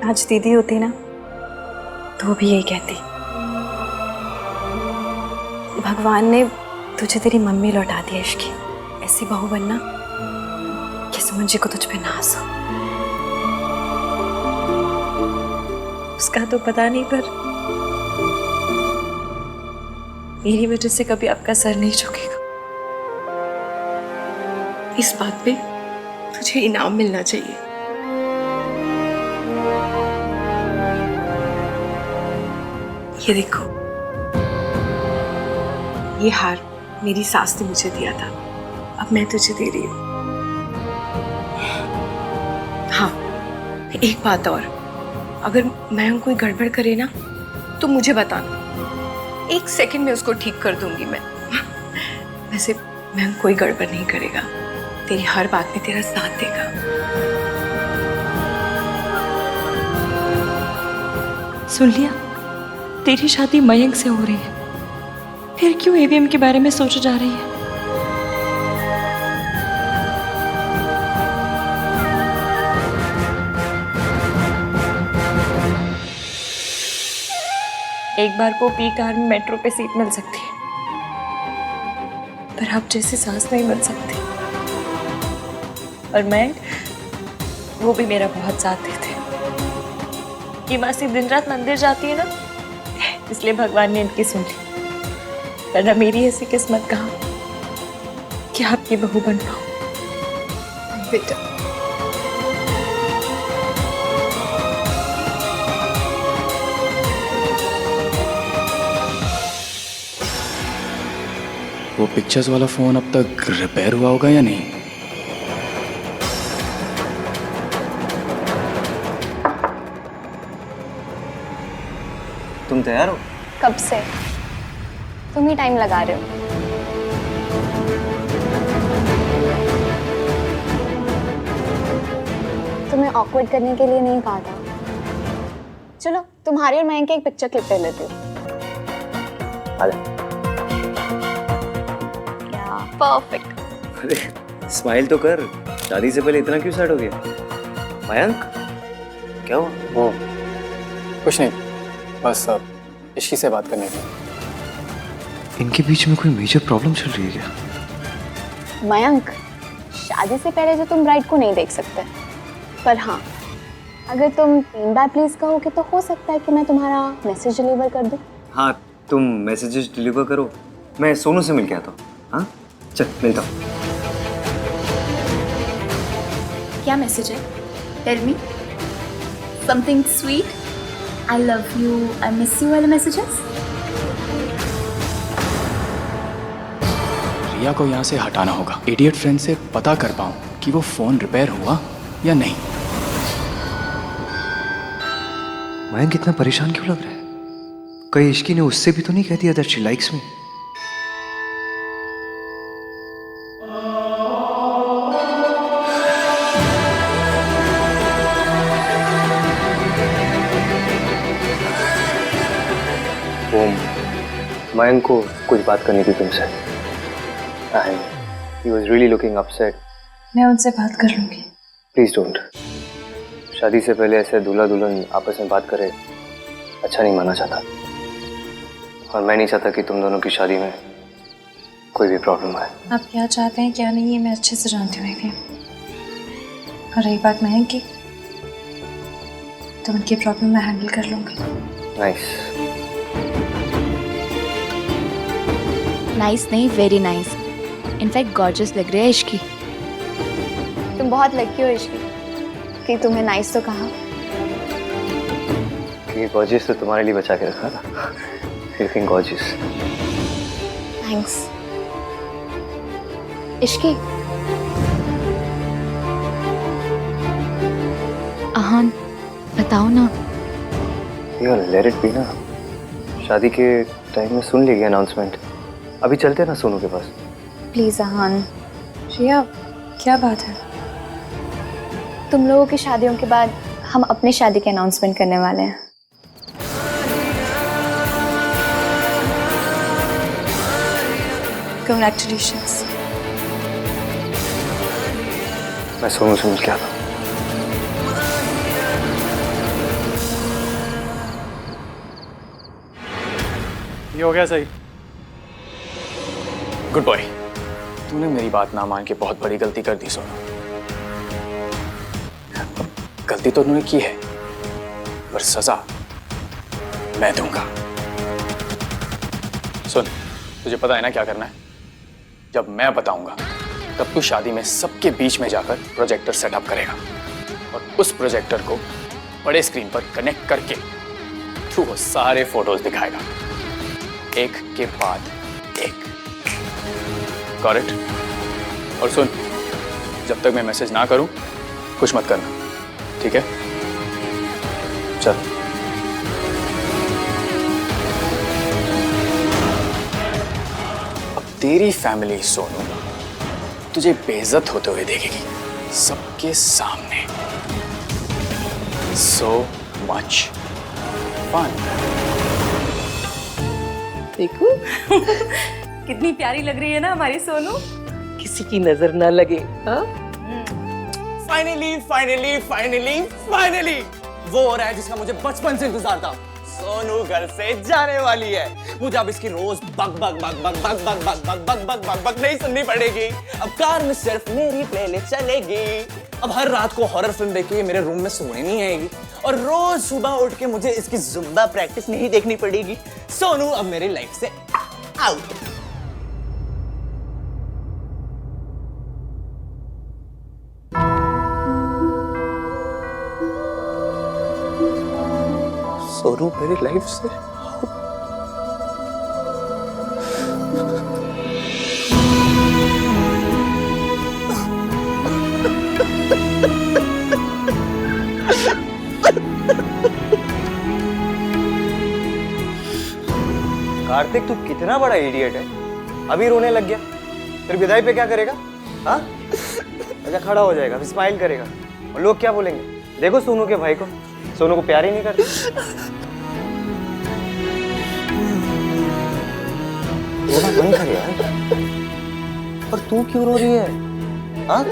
आज दीदी होती ना तो भी यही कहती, भगवान ने तुझे तेरी मम्मी लौटा दी इश्की। ऐसी बहू बनना कि सुमन जी को तुझ पे नाज हो। उसका तो पता नहीं, पर मेरी वजह से कभी आपका सर नहीं झुकेगा। इस बात पे तुझे इनाम मिलना चाहिए। ये देखो, ये हार मेरी सास ने मुझे दिया था, अब मैं तुझे दे रही हूँ। हाँ, एक बात और, अगर मैं कोई गड़बड़ करे ना तो मुझे बताना, 1 सेकंड में उसको ठीक कर दूंगी मैं। वैसे मैं कोई गड़बड़ नहीं करेगा, तेरी हर बात में तेरा साथ देगा। सुन लिया, तेरी शादी मयंक से हो रही है, फिर क्यों ईवीएम के बारे में सोचा जा रही है? एक बार को पी कार में मेट्रो पे सीट मिल सकती है, पर आप जैसी सास नहीं मिल सकती। और मैं, वो भी मेरा बहुत साथ देते। ये मासी दिन रात मंदिर जाती है ना, इसलिए भगवान ने इनकी सुन ली। वरना मेरी ऐसी किस्मत कहाँ कि आपकी बहू बन पाऊं। बेटा, वो पिक्चर्स वाला फोन अब तक रिपेयर हुआ होगा या नहीं? तुम तैयार हो? कब से? तुम ही टाइम लगा रहे हो। तुम्हें ऑकवर्ड करने के लिए नहीं कहा था। चलो तुम्हारी और मयंक की एक पिक्चर क्लिक कर लेती हूँ। क्या परफेक्ट। अरे स्माइल तो कर, शादी से पहले इतना क्यों सैड हो गया? मयंक क्या हुआ? वो कुछ नहीं, बस इश्की से बात करनी थी। इनके बीच में कोई मेजर प्रॉब्लम चल रही है क्या? मयंक, शादी से पहले तो तुम ब्राइड को नहीं देख सकते, पर हाँ, अगर तुम 3 बार प्लीज कहोगे तो हो सकता है कि मैं तुम्हारा मैसेज डिलीवर कर दूं। हाँ, तुम मैसेजेस डिलीवर करो, मैं सोनू से मिल के आता हूँ। हाँ चल, मिलता हूँ। क्या मैसेज है? Tell me. Something sweet? I love you, I miss you वाले messages? रिया को यहाँ से हटाना होगा। इडियट फ्रेंड से पता कर पाऊँ कि वो फोन रिपेयर हुआ या नहीं। मयंक इतना परेशान क्यों लग रहा है? कहीं इश्की ने उससे भी तो नहीं कह दिया that she likes me? Mayank को कुछ बात करनी थी तुमसे। And he was really looking upset. मैं उनसे बात कर लूंगी। Please don't. शादी से पहले ऐसे दूल्हा दुल्हन आपस में बात करे अच्छा नहीं माना जाता, और मैं नहीं चाहता कि तुम दोनों की शादी में कोई भी प्रॉब्लम आए। आप क्या चाहते हैं क्या नहीं, ये मैं अच्छे से जानती हूँ। और रही बात मयंक की, तो उनकी प्रॉब्लम मैं हैंडल कर लूंगी। नाइस। नाइस नहीं, वेरी नाइस। इनफैक्ट गॉर्जियस लग रही है इश्की। तुम बहुत लकी हो इश्की कि तुम्हें नाइस तो कहा। कि गॉर्जियस तो तुम्हारे लिए बचा के रखा था। Looking gorgeous. Thanks Ishki. Ahaan बताओ ना। यार लेट इट बी ना। शादी के टाइम में सुन लेगी अनाउंसमेंट। अभी चलते हैं ना सोनू के पास। प्लीज अहान। श्रेया क्या बात है? तुम लोगों की शादियों के बाद हम अपनी शादी की अनाउंसमेंट करने वाले हैं। Congratulations. मैं सोनू से मिल के आता हूँ। ये हो गया सही। Good boy. तूने मेरी बात ना मान के बहुत बड़ी गलती कर दी सोनू। गलती तो तूने की है, पर सजा मैं दूंगा। सुन, तुझे पता है ना क्या करना है? जब मैं बताऊंगा तब तू शादी में सबके बीच में जाकर प्रोजेक्टर सेटअप करेगा, और उस प्रोजेक्टर को बड़े स्क्रीन पर कनेक्ट करके तू वो सारे फोटोज दिखाएगा, एक के बाद एक। Got it? और सुन, जब तक मैं मैसेज ना करूं कुछ मत करना, ठीक है? चल। अब तेरी फैमिली सोनू तुझे बेइज्जत होते हुए देखेगी सबके सामने। So much fun. देखो कितनी प्यारी लग रही है ना हमारी सोनू। किसी की नजर ना लगे। हाँ? फाइनली फाइनली फाइनली फाइनली वो हो रहा है जिसका मुझे बचपन से इंतजार था। सोनू घर से जाने वाली है। मुझे अब इसकी रोज बग बग बग बग बग बग बग बग बग बग बग बग नहीं सुननी पड़ेगी। अब कार में सिर्फ मेरी प्लेलिस्ट चलेगी। अब हर रात को हॉरर फिल्म देख के मेरे रूम में सोने नहीं आएगी, और रोज सुबह उठ के मुझे इसकी जुम्बा प्रैक्टिस नहीं देखनी पड़ेगी। सोनू अब मेरी लाइफ से आउट। सोनू मेरी लाइफ से कार्तिक तू कितना बड़ा इडियट है, अभी रोने लग गया। फिर विदाई पे क्या करेगा? हाँ, अच्छा खड़ा हो जाएगा, फिर स्माइल करेगा, और लोग क्या बोलेंगे? देखो सोनू के भाई को, सोनू को प्यार ही नहीं करते। रोना बंद कर यार। पर तू क्यों रो रही है? हाँ,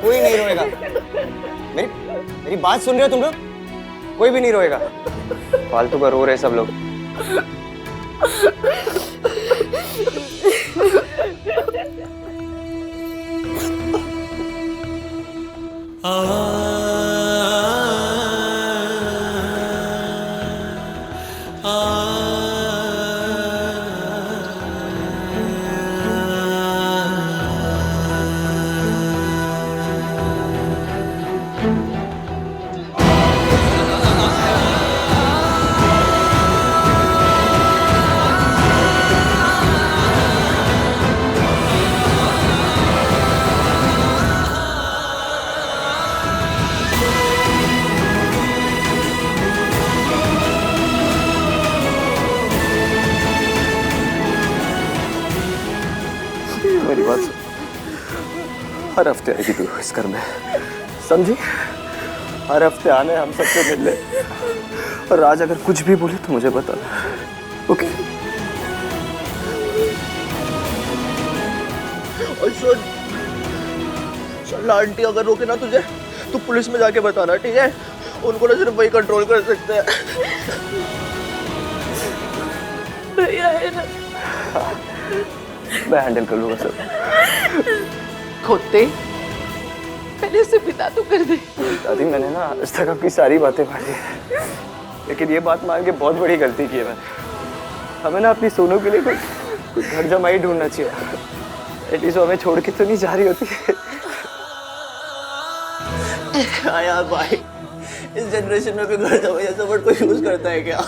कोई नहीं रोएगा। मेरी बात सुन रहे हो तुम लोग? कोई भी नहीं रोएगा। फालतू का रो रहे सब लोग। हर हफ्ते आएगी तू इस घर में, समझी? हर हफ्ते आने हम सबसे मिलने, और राज अगर कुछ भी बोले तो मुझे बता, ओके? और सुन आंटी अगर रोके ना तुझे तो पुलिस में जाके बताना, ठीक है? उनको ना सिर्फ वही कंट्रोल कर सकते हैं। भैया है ना, मैं हैंडल कर लूंगा सब। खोते पहले से बिता तो कर दे। दादी मैंने ना आज तक आपकी सारी बातें मानी है, लेकिन ये बात मान के बहुत बड़ी गलती की है मैंने। हमें ना अपनी सोनू के लिए कुछ घर जमाई ढूंढना चाहिए, एटलीस्ट वो हमें छोड़ के तो नहीं जा रही होती। हाँ यार भाई, इस जनरेशन में भी घर जमाई ऐसा वर्ड कोई यूज करता है क्या?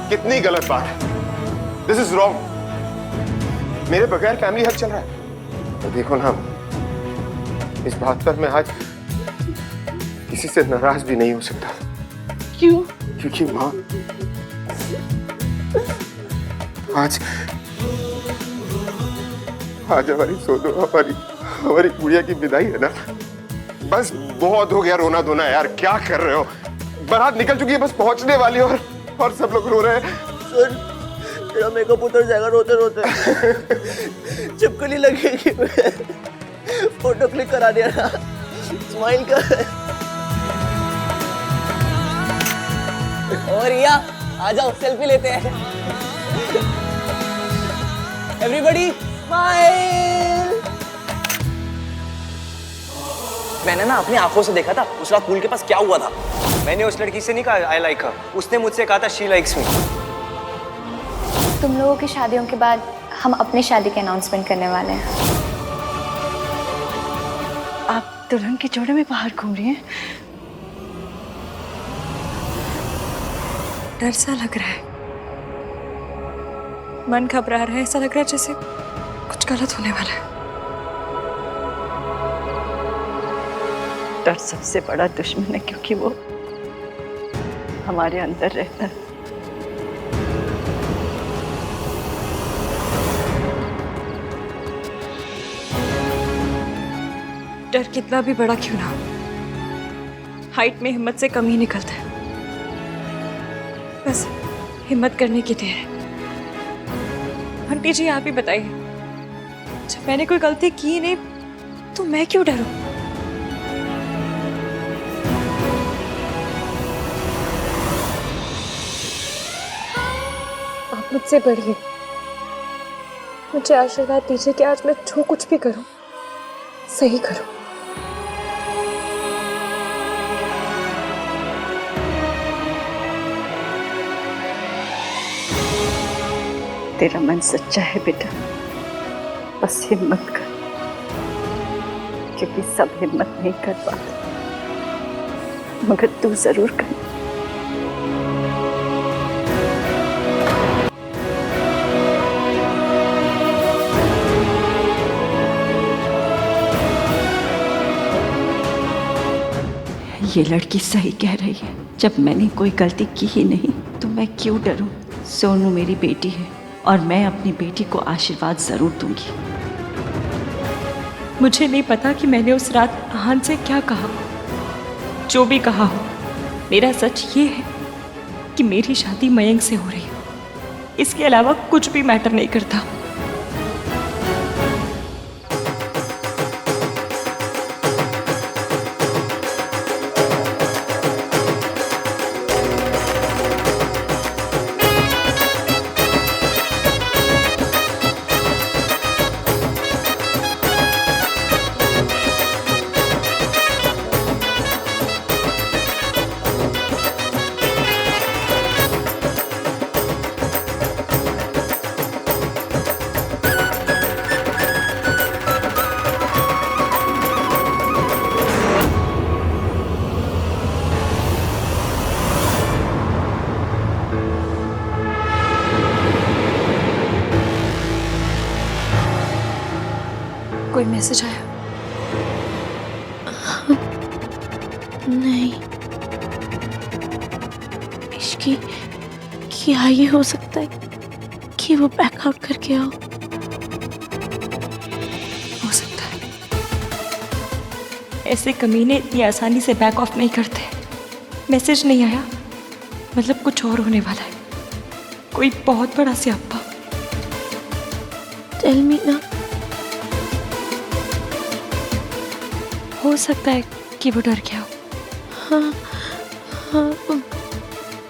कितनी गलत बात है, दिस इज रॉन्ग। मेरे बगैर फैमिली हक चल रहा है। तो देखो ना, इस बात पर मैं आज किसी से नाराज भी नहीं हो सकता। क्यों? क्योंकि माँ, आज हमारी सोनू, हमारी गुड़िया की विदाई है ना। बस बहुत हो गया रोना धोना यार, क्या कर रहे हो? बारात निकल चुकी है, बस पहुंचने वाली है, और सब लोग रो रहे हैं। सुन, तेरा मेकअप उतर जाएगा रोते रोते। चिपकली लगेगी, फोटो क्लिक करा दिया ना, स्माइल कर। और रिया आ जाओ, सेल्फी लेते हैं। Everybody smile. मैंने ना अपनी आंखों से देखा था उस रात पूल के पास क्या हुआ था। मैंने उस लड़की से नहीं कहा आई लाइक हर, उसने मुझसे कहा था शी लाइक्स मी। तुम लोगों की शादियों के बाद हम अपनी शादी के अनाउंसमेंट करने वाले हैं। आप दुल्हन के जोड़े में बाहर घूम रही हैं? डर सा लग रहा है, मन घबरा रहा है, ऐसा लग रहा है जैसे कुछ गलत होने वाला है। डर सबसे बड़ा दुश्मन है, क्योंकि वो हमारे अंदर रहता है। डर कितना भी बड़ा क्यों ना हो, हाइट में हिम्मत से कम ही निकलता है। बस हिम्मत करने की देर है। आंटी जी आप ही बताइए, जब मैंने कोई गलती की नहीं तो मैं क्यों डरूं? आप मुझसे बढ़िए, मुझे आशीर्वाद दीजिए कि आज मैं जो कुछ भी करूं सही करूं। तेरा मन सच्चा है बेटा, बस हिम्मत कर, क्योंकि सब हिम्मत नहीं कर पाते, मगर तू जरूर कर। ये लड़की सही कह रही है, जब मैंने कोई गलती की ही नहीं तो मैं क्यों डरूं? सोनू मेरी बेटी है और मैं अपनी बेटी को आशीर्वाद जरूर दूंगी। मुझे नहीं पता कि मैंने उस रात आहान से क्या कहा। जो भी कहा हो, मेरा सच ये है कि मेरी शादी मयंक से हो रही है। इसके अलावा कुछ भी मैटर नहीं करता। कोई मैसेज आया? नहीं, इश्की क्या ये हो सकता है कि कि वो बैकआउट करके आओ। हो सकता है। ऐसे कमीने इतनी आसानी से बैक ऑफ नहीं करते। मैसेज नहीं आया, मतलब कुछ और होने वाला है, कोई बहुत बड़ा स्यापा। टेल मी ना। हो सकता है कि वो डर गया हो। हाँ हाँ,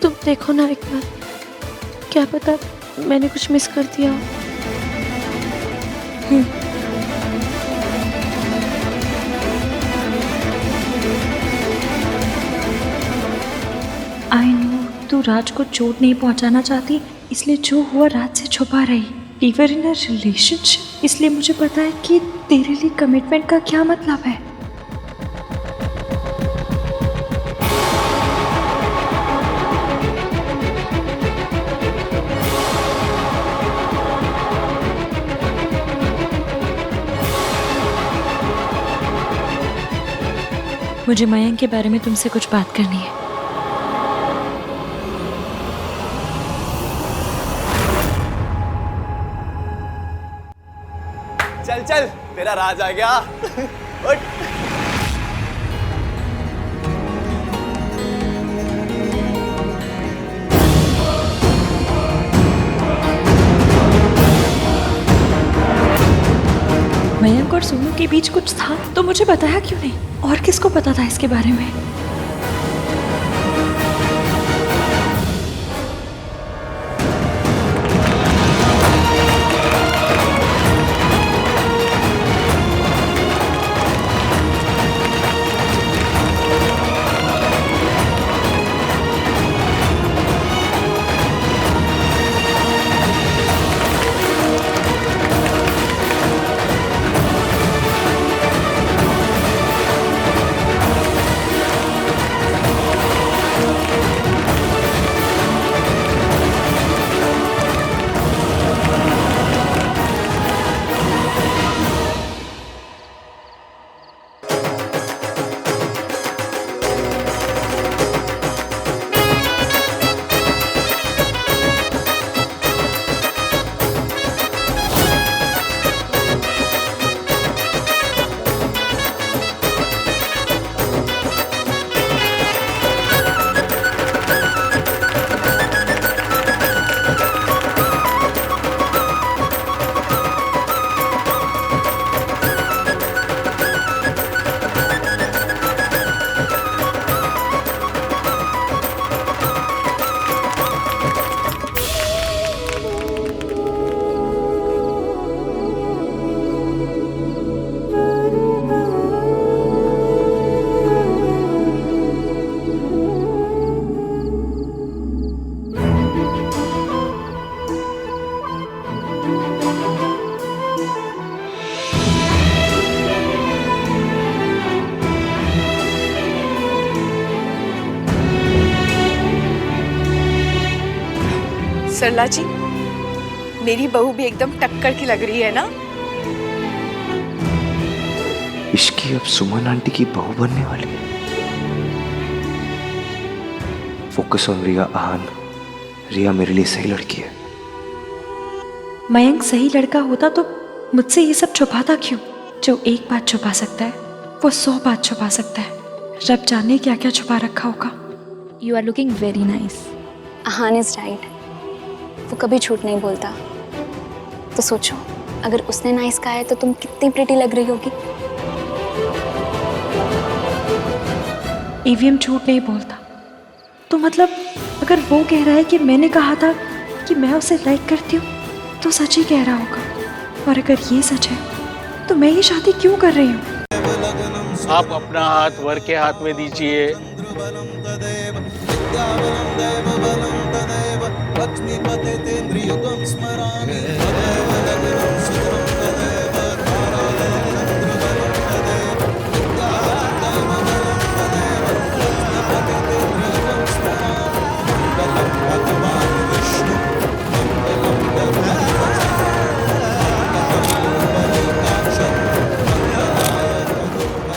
तुम देखो ना एक बार, क्या पता मैंने कुछ मिस कर दिया हो। आई नो तू राज को चोट नहीं पहुंचाना चाहती, इसलिए जो हुआ राज से छुपा रही। We were in a relationship, इसलिए मुझे पता है कि तेरे लिए कमिटमेंट का क्या मतलब है। मुझे मयंक के बारे में तुमसे कुछ बात करनी है। चल चल, तेरा राज आ गया। उठ। मयंक और सोनू के बीच कुछ था तो मुझे बताया क्यों नहीं? और किसको पता था इसके बारे में? सरला जी, मेरी बहू भी एकदम टक्कर की लग रही है ना? इश्की अब सुमन आंटी की बहू बनने वाली है। फोकस ऑन रिया आहान। रिया मेरे लिए सही लड़की है। मयंक सही लड़का होता तो मुझसे ये सब छुपाता क्यों? जो एक बात छुपा सकता है वो 100 बात छुपा सकता है। रब जाने क्या क्या छुपा रखा होगा। You are looking very nice. Aahan is right, वो कभी झूठ नहीं बोलता। तो सोचो, अगर उसने नाइस कहा है तो तुम कितनी प्रिटी लग रही होगी। ईवीएम झूठ नहीं बोलता, तो मतलब अगर वो कह रहा है कि मैंने कहा था कि मैं उसे लाइक करती हूँ तो सच ही कह रहा होगा। और अगर ये सच है तो मैं ये शादी क्यों कर रही हूँ? आप अपना हाथ वर के हाथ में दीजिए।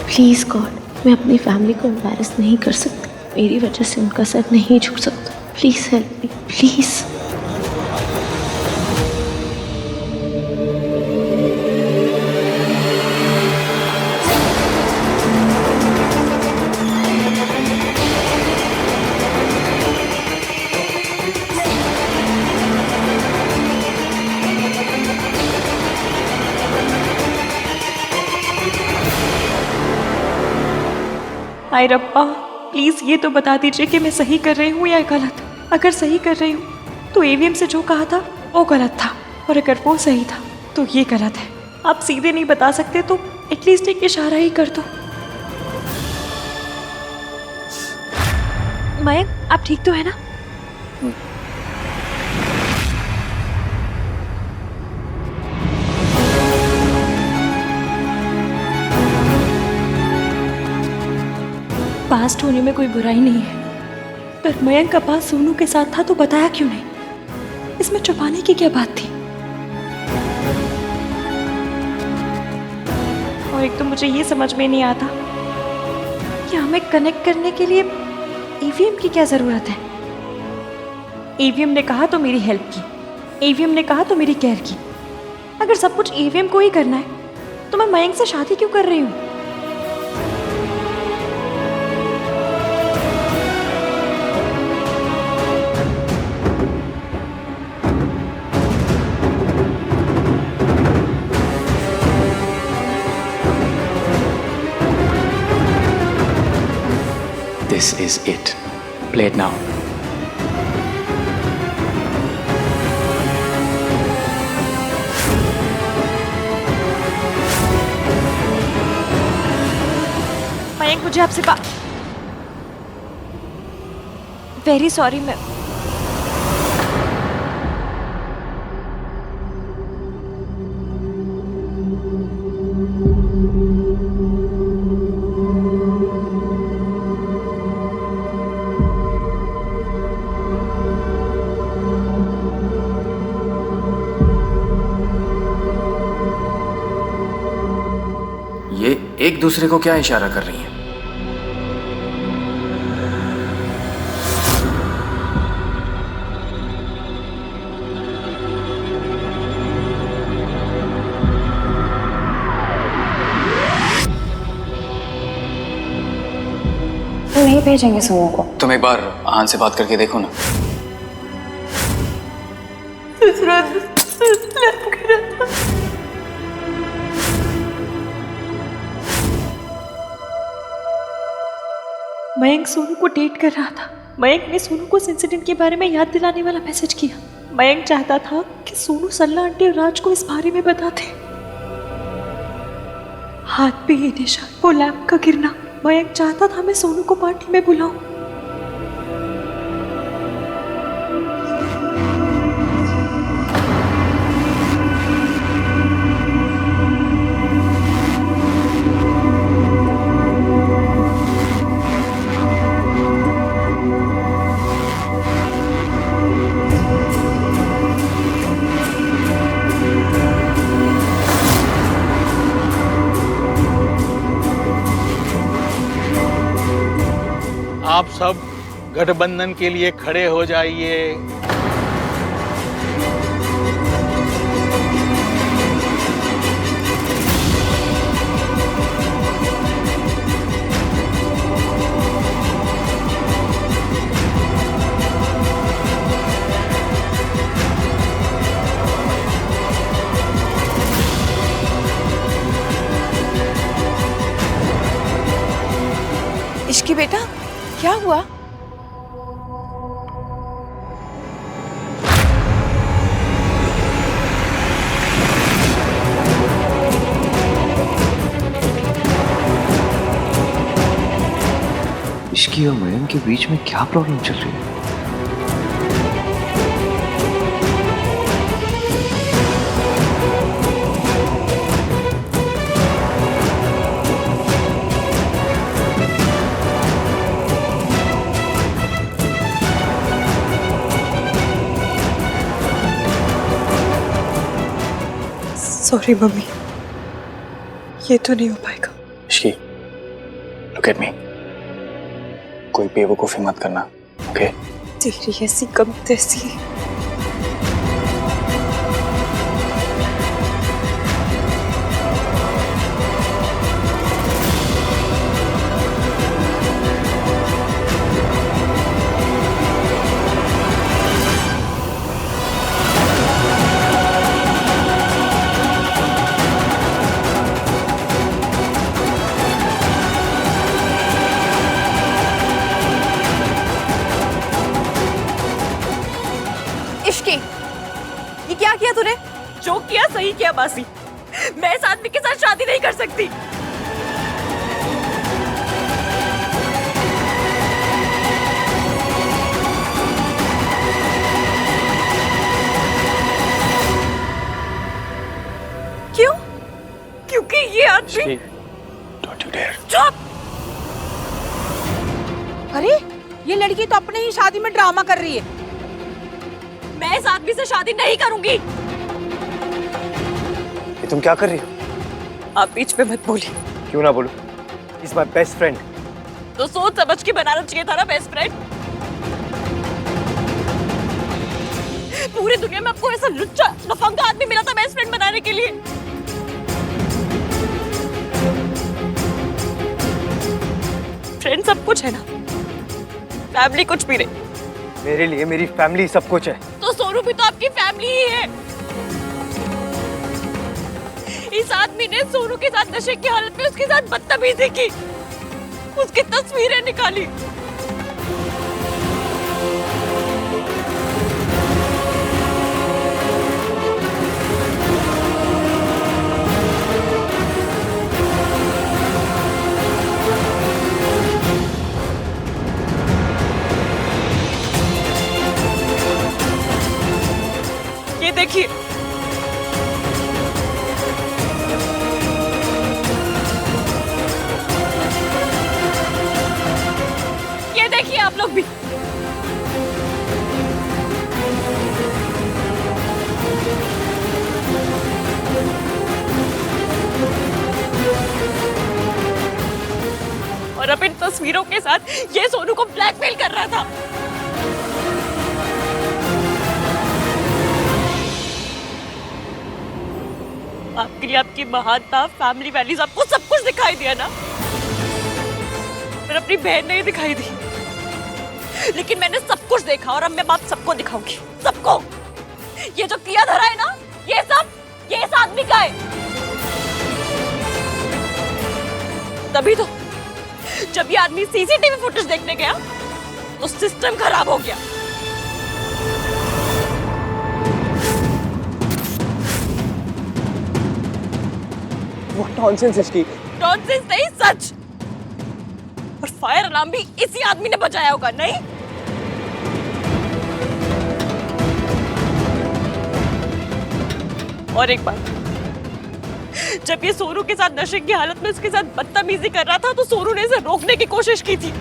प्लीज़ गॉड, मैं अपनी फैमिली को एम्बैरस नहीं कर सकती। मेरी वजह से उनका सर नहीं झुक सकता। Please help me, please. हाय रब्बा, प्लीज ये तो बता दीजिए कि मैं सही कर रही हूँ या गलत। अगर सही कर रही हूँ तो एवीएम से जो कहा था वो गलत था, और अगर वो सही था तो ये गलत है। आप सीधे नहीं बता सकते तो एटलीस्ट एक इशारा ही कर दो। मयंक, आप ठीक तो है ना? पास्ट होने में कोई बुराई नहीं है, पर मयंक का पास सोनू के साथ था तो बताया क्यों नहीं? इसमें छुपाने की क्या बात थी? और एक तो मुझे ये समझ में नहीं आता कि हमें कनेक्ट करने के लिए ईवीएम की क्या जरूरत है। ईवीएम ने कहा तो मेरी हेल्प की, ईवीएम ने कहा तो मेरी केयर की। अगर सब कुछ ईवीएम को ही करना है तो मैं मयंक से शादी क्यों कर रही हूँ? This is it. Play it now. Mayank, मुझे आपसे बात। Very sorry. मैं ये एक दूसरे को क्या इशारा कर रही हैं? नहीं भेजेंगे सोनू को। तुम एक बार आहान से बात करके देखो ना। मयंक सोनू को डेट कर रहा था। मयंक ने सोनू को इस इंसिडेंट के बारे में याद दिलाने वाला मैसेज किया। मयंक चाहता था कि सोनू सरला आंटी और राज को इस बारे में बताते। हाथ पे ये निशान, वो लैंप का गिरना। मयंक चाहता था मैं सोनू को पार्टी में बुलाऊं। आप सब गठबंधन के लिए खड़े हो जाइए। इश्की बेटा, क्या हुआ? इश्की और मयंक के बीच में क्या प्रॉब्लम चल रही है? सॉरी मम्मी, ये तो नहीं हो पाएगा। Ishki, look at me. कोई बेवकूफी मत करना, ओके? तेरी ऐसी कम तैसी। किया मासी, मैं इस आदमी के साथ शादी नहीं कर सकती। क्यों? क्योंकि ये आदमी। Don't you dare. चुप! अरे ये लड़की तो अपने ही शादी में ड्रामा कर रही है। मैं इस आदमी से शादी नहीं करूंगी। ये तुम क्या कर रही हो? आप बीच में मत बोलिए। क्यों ना बोलूं? Is my best friend. तो सोच समझ के बनाना चाहिए था ना बेस्ट फ्रेंड। पूरी दुनिया में आपको ऐसा लुच्चा लफंगा आदमी मिला था बेस्ट फ्रेंड बनाने के लिए। फ्रेंड सब कुछ है ना, फैमिली कुछ भी नहीं। मेरे लिए मेरी फैमिली सब कुछ है। तो सोनू भी तो आपकी फैमिली ही है। इस आदमी ने सोनू के साथ नशे की हालत में उसके साथ बदतमीजी की, उसकी तस्वीरें निकाली। ये देखिए, ये देखिए आप लोग भी। और अब इन तस्वीरों के साथ ये सोनू को ब्लैकमेल कर रहा था। आपके लिए आपकी महानता, फैमिली वैल्यूज, आपको सब कुछ दिखाई दिया ना, पर अपनी बहन नहीं दिखाई दी। लेकिन मैंने सब कुछ देखा और अब मैं बात सबको दिखाऊंगी, सबको। ये जो किया धरा है ना, ये सब ये इस आदमी का है। तभी तो जब ये आदमी सीसीटीवी फुटेज देखने गया तो सिस्टम खराब हो गया। What nonsense is she? Nonsense नहीं, सच। और फायर अलार्म भी इसी आदमी ने बजाया होगा, नहीं? और एक बात, जब ये सोनू के साथ नशे की हालत में उसके साथ बदतमीजी कर रहा था तो सोनू ने इसे रोकने की कोशिश की थी,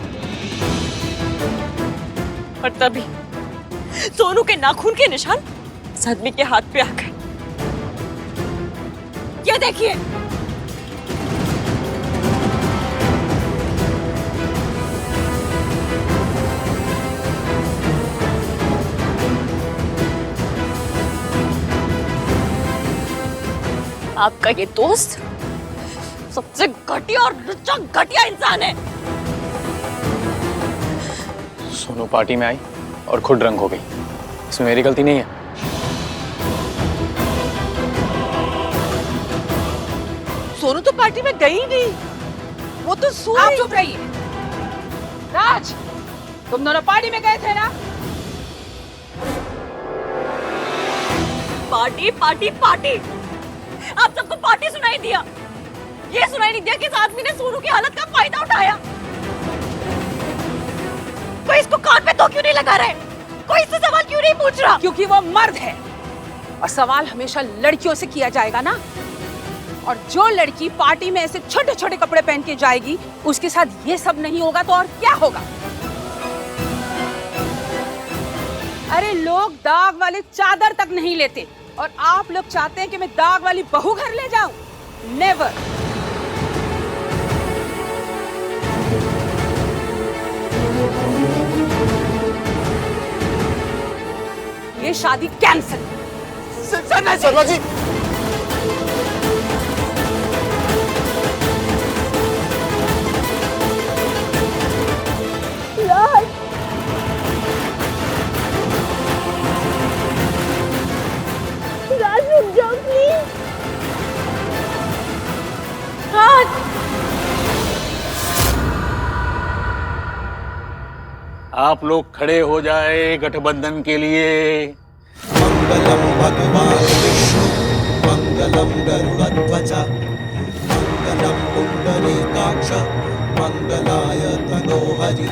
और तभी सोनू के नाखून के निशान इस आदमी के हाथ पे आ गए। ये देखिए, आपका ये दोस्त सबसे घटिया और लुच्चा घटिया इंसान है। सोनू पार्टी में आई और खुद ड्रंक हो गई, इसमें मेरी गलती नहीं है। सोनू तो पार्टी में गई नहीं, वो तो सो आप चुप रहिए। राज, तुम दोनों पार्टी में गए थे ना? पार्टी पार्टी पार्टी, आप सबको पार्टी सुनाई दिया। ये सुनाई नहीं दिया कि इस आदमी ने सोनू की हालत का फायदा उठाया। कोई इसको कान पे तो क्यों नहीं लगा रहा है? कोई इससे सवाल क्यों नहीं पूछ रहा? क्योंकि वो मर्द है और सवाल हमेशा लड़कियों से किया जाएगा ना। और जो लड़की पार्टी में ऐसे छोटे छोटे कपड़े पहन के जाएगी, उसके साथ ये सब नहीं होगा तो और क्या होगा? अरे लोग दाग वाले चादर तक नहीं लेते और आप लोग चाहते हैं कि मैं दाग वाली बहू घर ले जाऊं? नेवर। ये शादी कैंसिल। शर्मा जी, राज रुक जाओ प्लीज। राज, आप लोग खड़े हो जाए गठबंधन के लिए। मंगलम भगवान विष्णु मंगलम मङ्गलं गरुडध्वज मङ्गलं पुण्डरीकाक्ष मङ्गलाय तनोहरि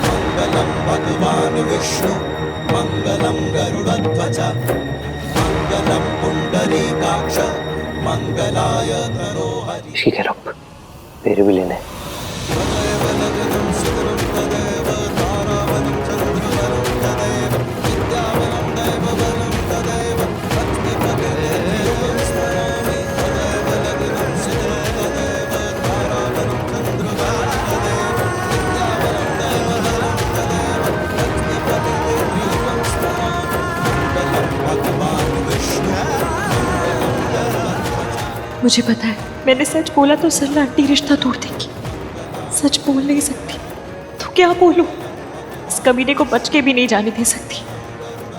मङ्गलं भगवान् विष्णु मङ्गलं गरुडध्वज मङ्गलं पुण्डरीकाक्ष मङ्गलाय तनोहरि। इश्की कह रहा तेरे भी लेने मुझे पता है मैंने सच बोला तो सरला आंटी रिश्ता तोड़ देगी। सच बोल नहीं सकती तो क्या बोलूं? इस कमीने को बच के भी नहीं जाने दे सकती।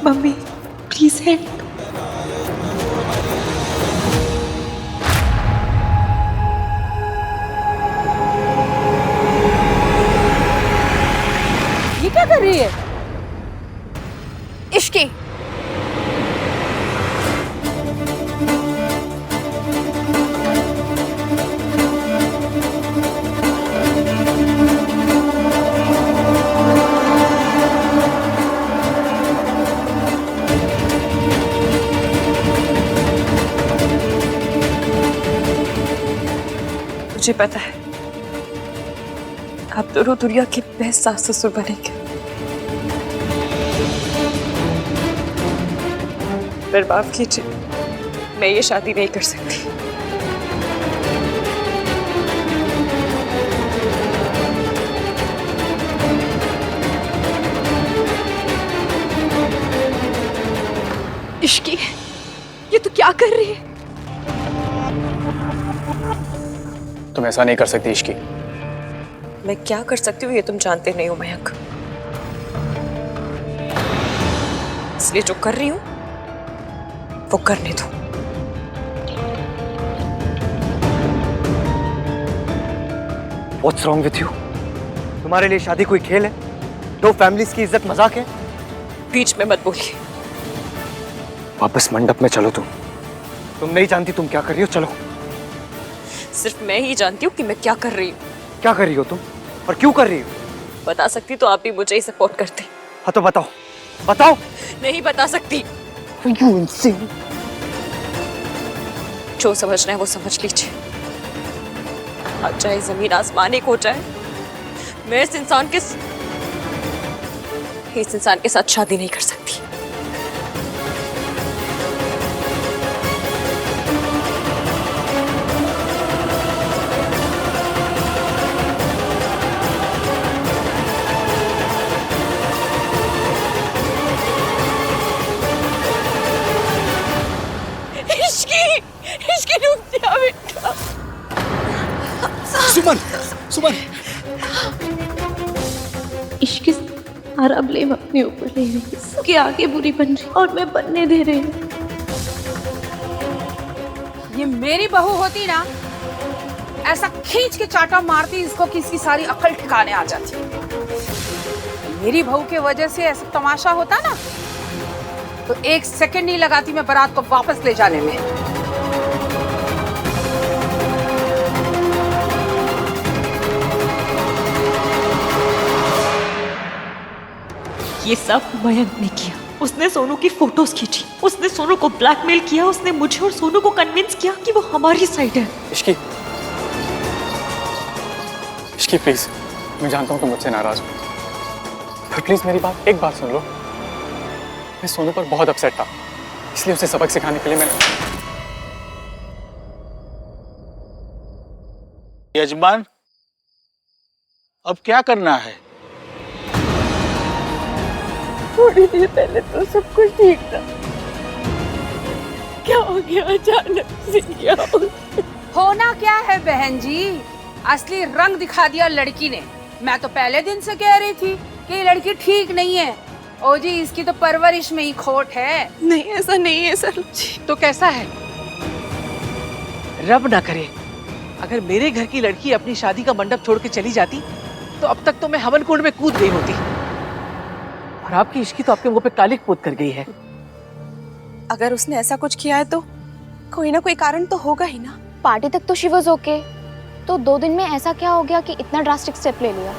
Mummy please help. ये क्या कर रही है? इश्की मुझे पता है आप दोनों दुनिया के बेस्ट सास ससुर बनेंगे, पर माफ कीजिए मैं ये शादी नहीं कर सकती। इश्की ये तू क्या कर रही है? तुम ऐसा नहीं कर सकती इश्की। मैं क्या कर सकती हूँ ये तुम जानते नहीं हो मयंक, इसलिए जो कर रही हूँ वो करने दो। What's wrong with you? तुम्हारे लिए शादी कोई खेल है? दो फैमिलीज की इज्जत मजाक है? बीच में मत बोलिए। वापस मंडप में चलो तुम नहीं जानती तुम क्या कर रही हो, चलो। सिर्फ मैं ही जानती हूँ कि मैं क्या कर रही हूँ। क्या कर रही हो तुम और क्यों कर रही हो? बता सकती तो आप भी मुझे ही सपोर्ट करते। हाँ तो बताओ बताओ। नहीं बता सकती। You insane? जो समझना है वो समझ लीजिए। आज चाहे जमीन आसमान एक हो जाए, मैं इस इंसान के साथ शादी नहीं कर सकती। इश्की रुक जा बेटा। सुमन सुमन इश्क सारा ब्लेम अपने ऊपर ले रही है, सबके आगे बुरी बन रही और मैं बनने दे रही हूँ। ये मेरी बहू होती ना, ऐसा खींच के चाटा मारती इसको कि इसकी सारी अक्ल ठिकाने आ जाती। मेरी बहू के वजह से ऐसा तमाशा होता ना तो एक सेकंड नहीं लगाती मैं बारात को वापस ले जाने में। ये सब मयंक ने किया। उसने सोनू की फोटोज खींची, उसने सोनू को ब्लैकमेल किया, उसने मुझे और सोनू को कन्विंस किया कि वो हमारी साइड है। इश्की प्लीज, मैं जानता हूँ तुम मुझसे नाराज हो, पर प्लीज मेरी एक बात सुन लो। मैं सोनू पर बहुत अपसेट था, इसलिए उसे सबक सिखाने के लिए मैंने। यजमान, अब क्या करना है? थोड़ी देर पहले तो सब कुछ ठीक था, क्या हो गया अचानक से? क्या होना क्या है बहन जी, असली रंग दिखा दिया लड़की ने। मैं तो पहले दिन से कह रही थी कि ये लड़की ठीक नहीं है। ओ जी, इसकी तो परवरिश में ही खोट है। नहीं ऐसा नहीं है सर जी। तो कैसा है? रब ना करे अगर मेरे घर की लड़की अपनी शादी का मंडप छोड़ के चली जाती तो अब तक तो मैं हवन कुंड में कूद गई होती। और आपकी इश्की तो आपके मुंह पे कालिक पोत कर गई है। अगर उसने ऐसा कुछ किया है तो कोई ना कोई कारण तो होगा ही ना। पार्टी तक तो शी वाज ओके, तो 2 दिन में ऐसा क्या हो गया कि इतना ड्रास्टिक स्टेप ले लिया?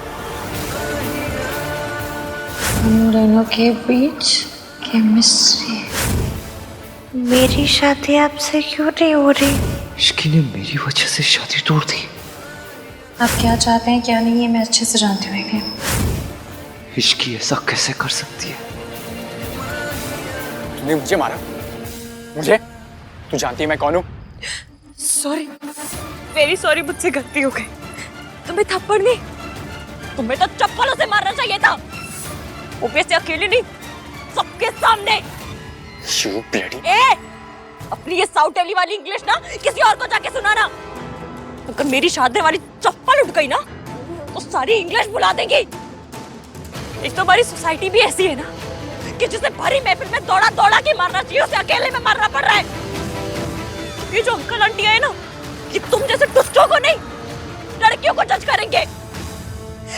हम दोनों के बीच केमिस्ट्री। मेरी शादी आपसे क्यों नहीं हो रही? इश्की ने मेरी वजह से शादी तोड़ दी। आप क्या चाहते हैं क्या नहीं, ये मैं अच्छे से जानती हूँ। इश्की ऐसा कैसे कर सकती है? तूने मुझे मारा? मुझे? तू जानती है मैं कौन हूँ? सॉरी, वेरी सॉरी, मुझसे गलती हो गई। तुम्हें थप्पड़ नहीं, तुम्हें तो चप्पलों से मारना चाहिए था। ओबियसली अकेले नहीं, सबके सामने। You bloody... अपनी ये साउथ दिल्ली वाली इंग्लिश ना किसी और को जाके सुनाना। अगर मेरी शादी वाली चप्पल उठ गई ना तो सारी इंग्लिश भुला देंगी। एक तो हमारी सोसाइटी भी ऐसी है ना कि जिसे भरी महफिल में दौड़ा दौड़ा के मारना चाहिए, उसे अकेले में मारना पड़ रहा है। ये जो अंकल आंटी है ना, ये तुम जैसे दुष्टों को नहीं, लड़कियों को जज करेंगे।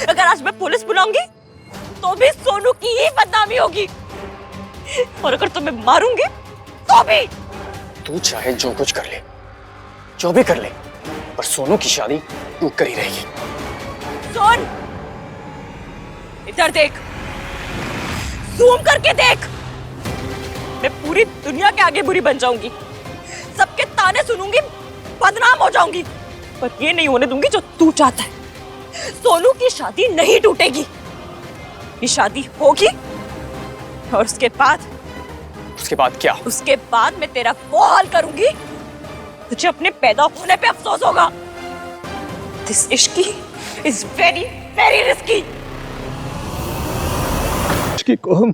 अगर आज मैं पुलिस बुलाऊंगी तो भी सोनू की ही बदनामी होगी, और अगर तुम्हें मारूंगी तो भी। तू चाहे जो कुछ कर ले, जो भी कर ले, पर सोनू की शादी तू कर ही रहेगी। सुन, इधर देख, जूम करके देख। मैं पूरी दुनिया के आगे बुरी बन जाऊंगी, सबके ताने सुनूंगी, बदनाम हो जाऊंगी, पर ये नहीं होने दूंगी जो तू चाहता है। सोनू की शादी नहीं टूटेगी, ये शादी होगी, और उसके बाद क्या? उसके बाद मैं तेरा वो हाल करूंगी, तुझे अपने पैदा होने पे अफसोस होगा। This Ishki is very very risky. Ishki को हम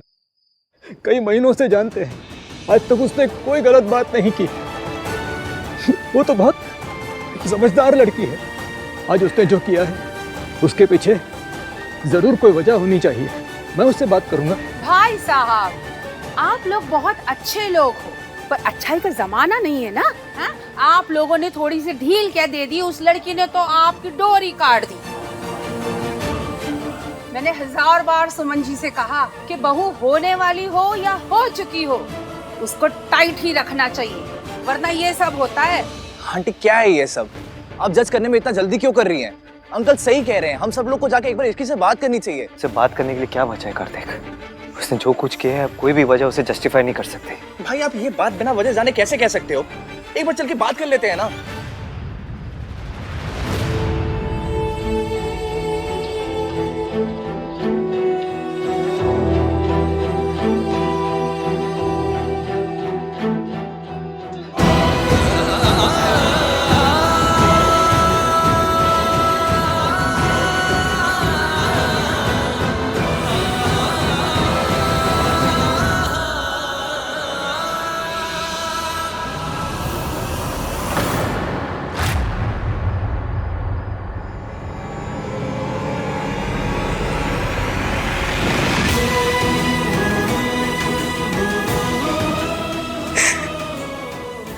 कई महीनों से जानते हैं, आज तक उसने कोई गलत बात नहीं की। वो तो बहुत समझदार लड़की है। आज उसने जो किया है उसके पीछे जरूर कोई वजह होनी चाहिए। मैं उससे बात करूंगा। भाई साहब, आप लोग बहुत अच्छे लोग हो, पर अच्छाई का जमाना नहीं है ना। हा? आप लोगों ने थोड़ी सी ढील क्या दे दी, उस लड़की ने तो आपकी डोरी काट दी। मैंने 1000 बार सुमन जी से कहा कि बहू होने वाली हो या हो चुकी हो, उसको टाइट ही रखना चाहिए, वरना ये सब होता है। आंटी क्या है ये सब? आप जज करने में इतना जल्दी क्यों कर रही हैं? अंकल सही कह रहे हैं, हम सब लोग को जाके एक बार इश्की से बात करनी चाहिए। उससे बात करने के लिए क्या बचा है कार्तिक? उसने जो कुछ किया है, अब कोई भी वजह उसे जस्टिफाई नहीं कर सकते। भाई आप ये बात बिना वजह जाने कैसे कह सकते हो? एक बार चल के बात कर लेते हैं ना।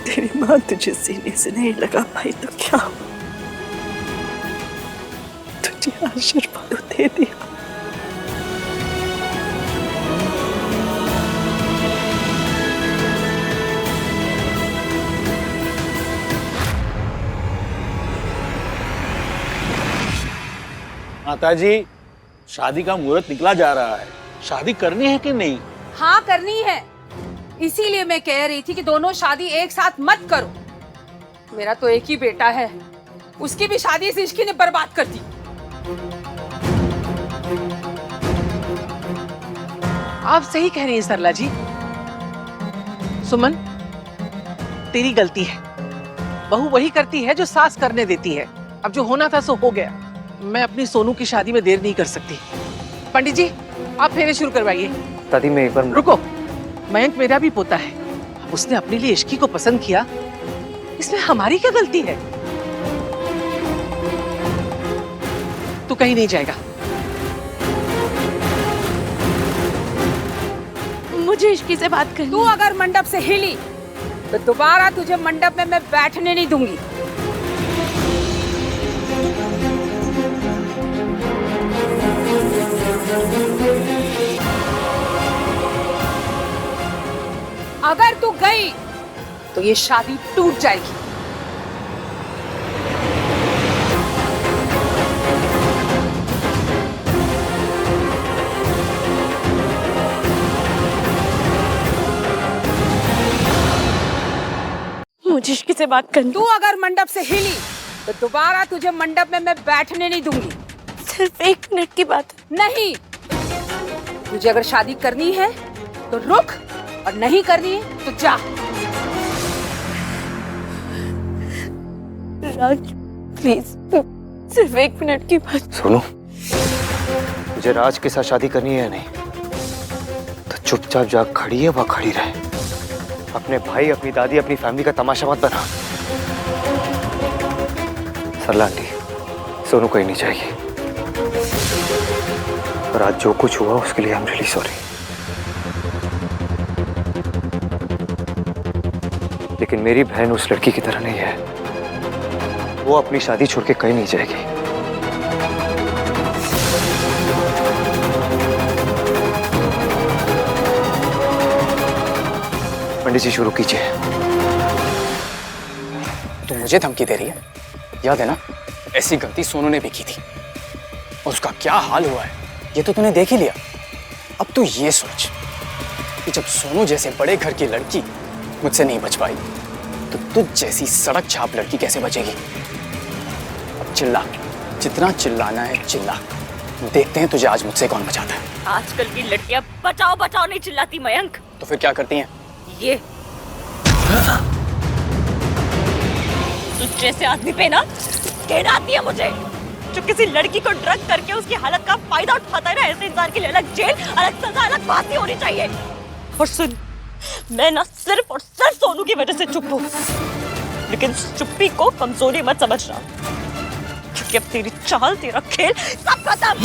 तेरी माँ तुझे सीने से नहीं लगा पाई तो क्या, तुझे आशीर्वाद दे दिया। माता जी, शादी का मुहूर्त निकला जा रहा है, शादी करनी है कि नहीं? हाँ करनी है, इसीलिए मैं कह रही थी कि दोनों शादी एक साथ मत करो। मेरा तो एक ही बेटा है, उसकी भी शादी इस इश्की ने बर्बाद कर दी। आप सही कह रही हैं सरला जी। सुमन, तेरी गलती है। बहू वही करती है जो सास करने देती है। अब जो होना था सो हो गया। मैं अपनी सोनू की शादी में देर नहीं कर सकती। पंडित जी, आप फेरे शुरू करवाइए। दादी मैं एक बार रुको, मयंक मेरा भी पोता है, उसने अपने लिए इश्की को पसंद किया, इसमें हमारी क्या गलती है? तू कहीं नहीं जाएगा। मुझे इश्की से बात करनी। तू अगर मंडप से हिली तो दोबारा तुझे मंडप में मैं बैठने नहीं दूंगी। अगर तू गई तो ये शादी टूट जाएगी। मुझे इश्क से बात करनी। तू अगर मंडप से हिली तो दोबारा तुझे मंडप में मैं बैठने नहीं दूंगी। सिर्फ 1 मिनट की बात नहीं, तुझे अगर शादी करनी है तो रुक, और नहीं करनी है तो जा। राज प्लीज, सिर्फ 1 मिनट की बात। सोनू, तुझे राज के साथ शादी करनी है या नहीं? तो चुपचाप जा खड़ी है, वह खड़ी रहे। अपने भाई, अपनी दादी, अपनी फैमिली का तमाशा मत बना। सरला आंटी, सोनू कहीं नहीं जाएगी। और आज जो कुछ हुआ उसके लिए आई एम रियली सॉरी। लेकिन मेरी बहन उस लड़की की तरह नहीं है। वो अपनी शादी छोड़ के कहीं नहीं जाएगी। पंडित जी शुरू कीजिए। तो मुझे धमकी दे रही है? याद है ना, ऐसी गलती सोनू ने भी की थी और उसका क्या हाल हुआ है ये तो तूने देख ही लिया। अब तू ये सोच कि जब सोनू जैसे बड़े घर की लड़की मुझसे नहीं बच पाई तो तुझ जैसी सड़क छाप लड़की कैसे बचेगी। अब चिल्ला, जितना चिल्लाना है चिल्ला। देखते हैं तुझे आज मुझसे कौन बचाता है। आजकल की लड़कियां बचाओ बचाओ नहीं चिल्लाती मयंक। तो फिर क्या करती हैं? ये तुझ जैसे आदमी पे ना घिन आती है मुझे, जो किसी लड़की को ड्रग करके उसकी हालत का फायदा उठाता है ना। ऐसे इंसान के लिए अलग जेल, अलग सजा, अलग फांसी होनी चाहिए। और सुन, मैं ना सिर्फ और सिर्फ सोनू की वजह से चुप हूँ, लेकिन चुप्पी को कमजोरी मत समझना, क्योंकि अब तेरी चाल, तेरा खेल सब खत्म।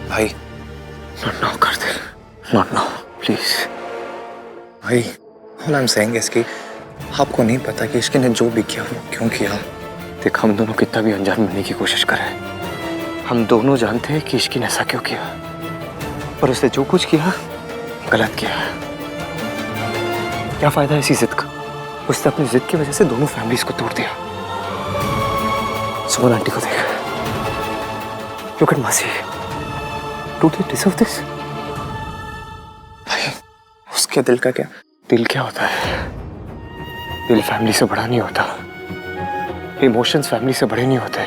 भाई नॉट नाउ कर दे, नॉट नाउ प्लीज। भाई all I am saying is कि आपको नहीं पता कि इश्क ने जो भी किया वो क्यों किया। देख, हम दोनों कितना भी अनजान बनने की कोशिश कर रहे हैं, हम दोनों जानते हैं कि इश्क ने ऐसा क्यों किया। पर उसने जो कुछ किया गलत किया। क्या फायदा है इसी जिद का? उसने अपनी जिद की वजह से दोनों फैमिलीज को तोड़ दिया। सुमन आंटी को देख, लुक एट मासी, डू दे डिजर्व दिस? भाई उसके दिल का क्या? दिल क्या होता है? दिल फैमिली से बड़ा नहीं होता, इमोशंस फैमिली से बड़े नहीं होते।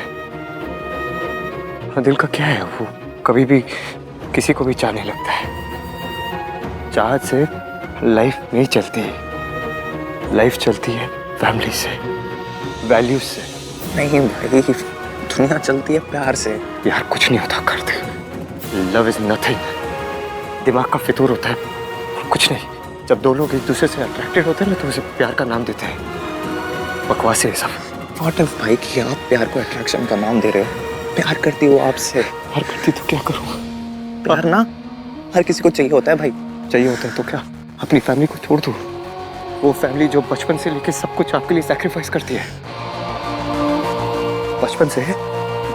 और दिल का क्या है? वो कभी भी किसी को भी चाहने लगता है। चाहत से लाइफ नहीं चलती, लाइफ चलती है फैमिली से, वैल्यूज से। नहीं भाई, दुनिया चलती है प्यार से। यार कुछ नहीं होता, कर दे। लव इज नथिंग, दिमाग का फितूर होता है, कुछ नहीं। जब दो लोग एक दूसरे से अट्रैक्टेड होते हैं ना तो उसे प्यार का नाम देते हैं। बकवास है सब। व्हाट इफ भाई कि आप प्यार को अट्रैक्शन का नाम दे रहे हो? प्यार करती हो आपसे। प्यार करती तो क्या करूँ? प्यार ना हर किसी को चाहिए होता है भाई। चाहिए होता है तो क्या अपनी फैमिली को छोड़ दो? वो फैमिली जो बचपन से लेके सब कुछ आपके लिए सैक्रिफाइस करती है। बचपन से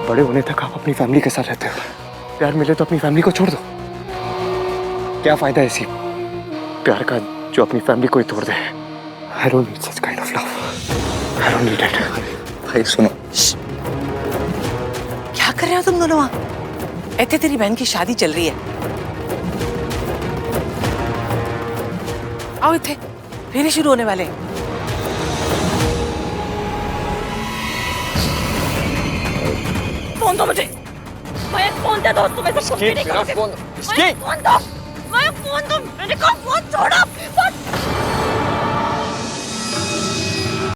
बड़े होने तक आप अपनी फैमिली के साथ रहते हो। प्यार मिले तो अपनी फैमिली को छोड़ दो। क्या फायदा है इसी प्यार का जो अपनी फैमिली को ही तोड़ दे? I don't need such kind of love. I don't need it. भाई सुनो, क्या कर रहे हो तुम दोनों वहाँ? ऐसे तेरी बहन की शादी चल रही है। आओ इथे, फिर ही शुरू होने वाले। फोन दो मुझे। मैं फोन दे दो, तुम्हें सब कुछ नहीं करोगे। फोन मैं फोन दो। मैं फोन दो। मैंने कहा फोन छोड़ो।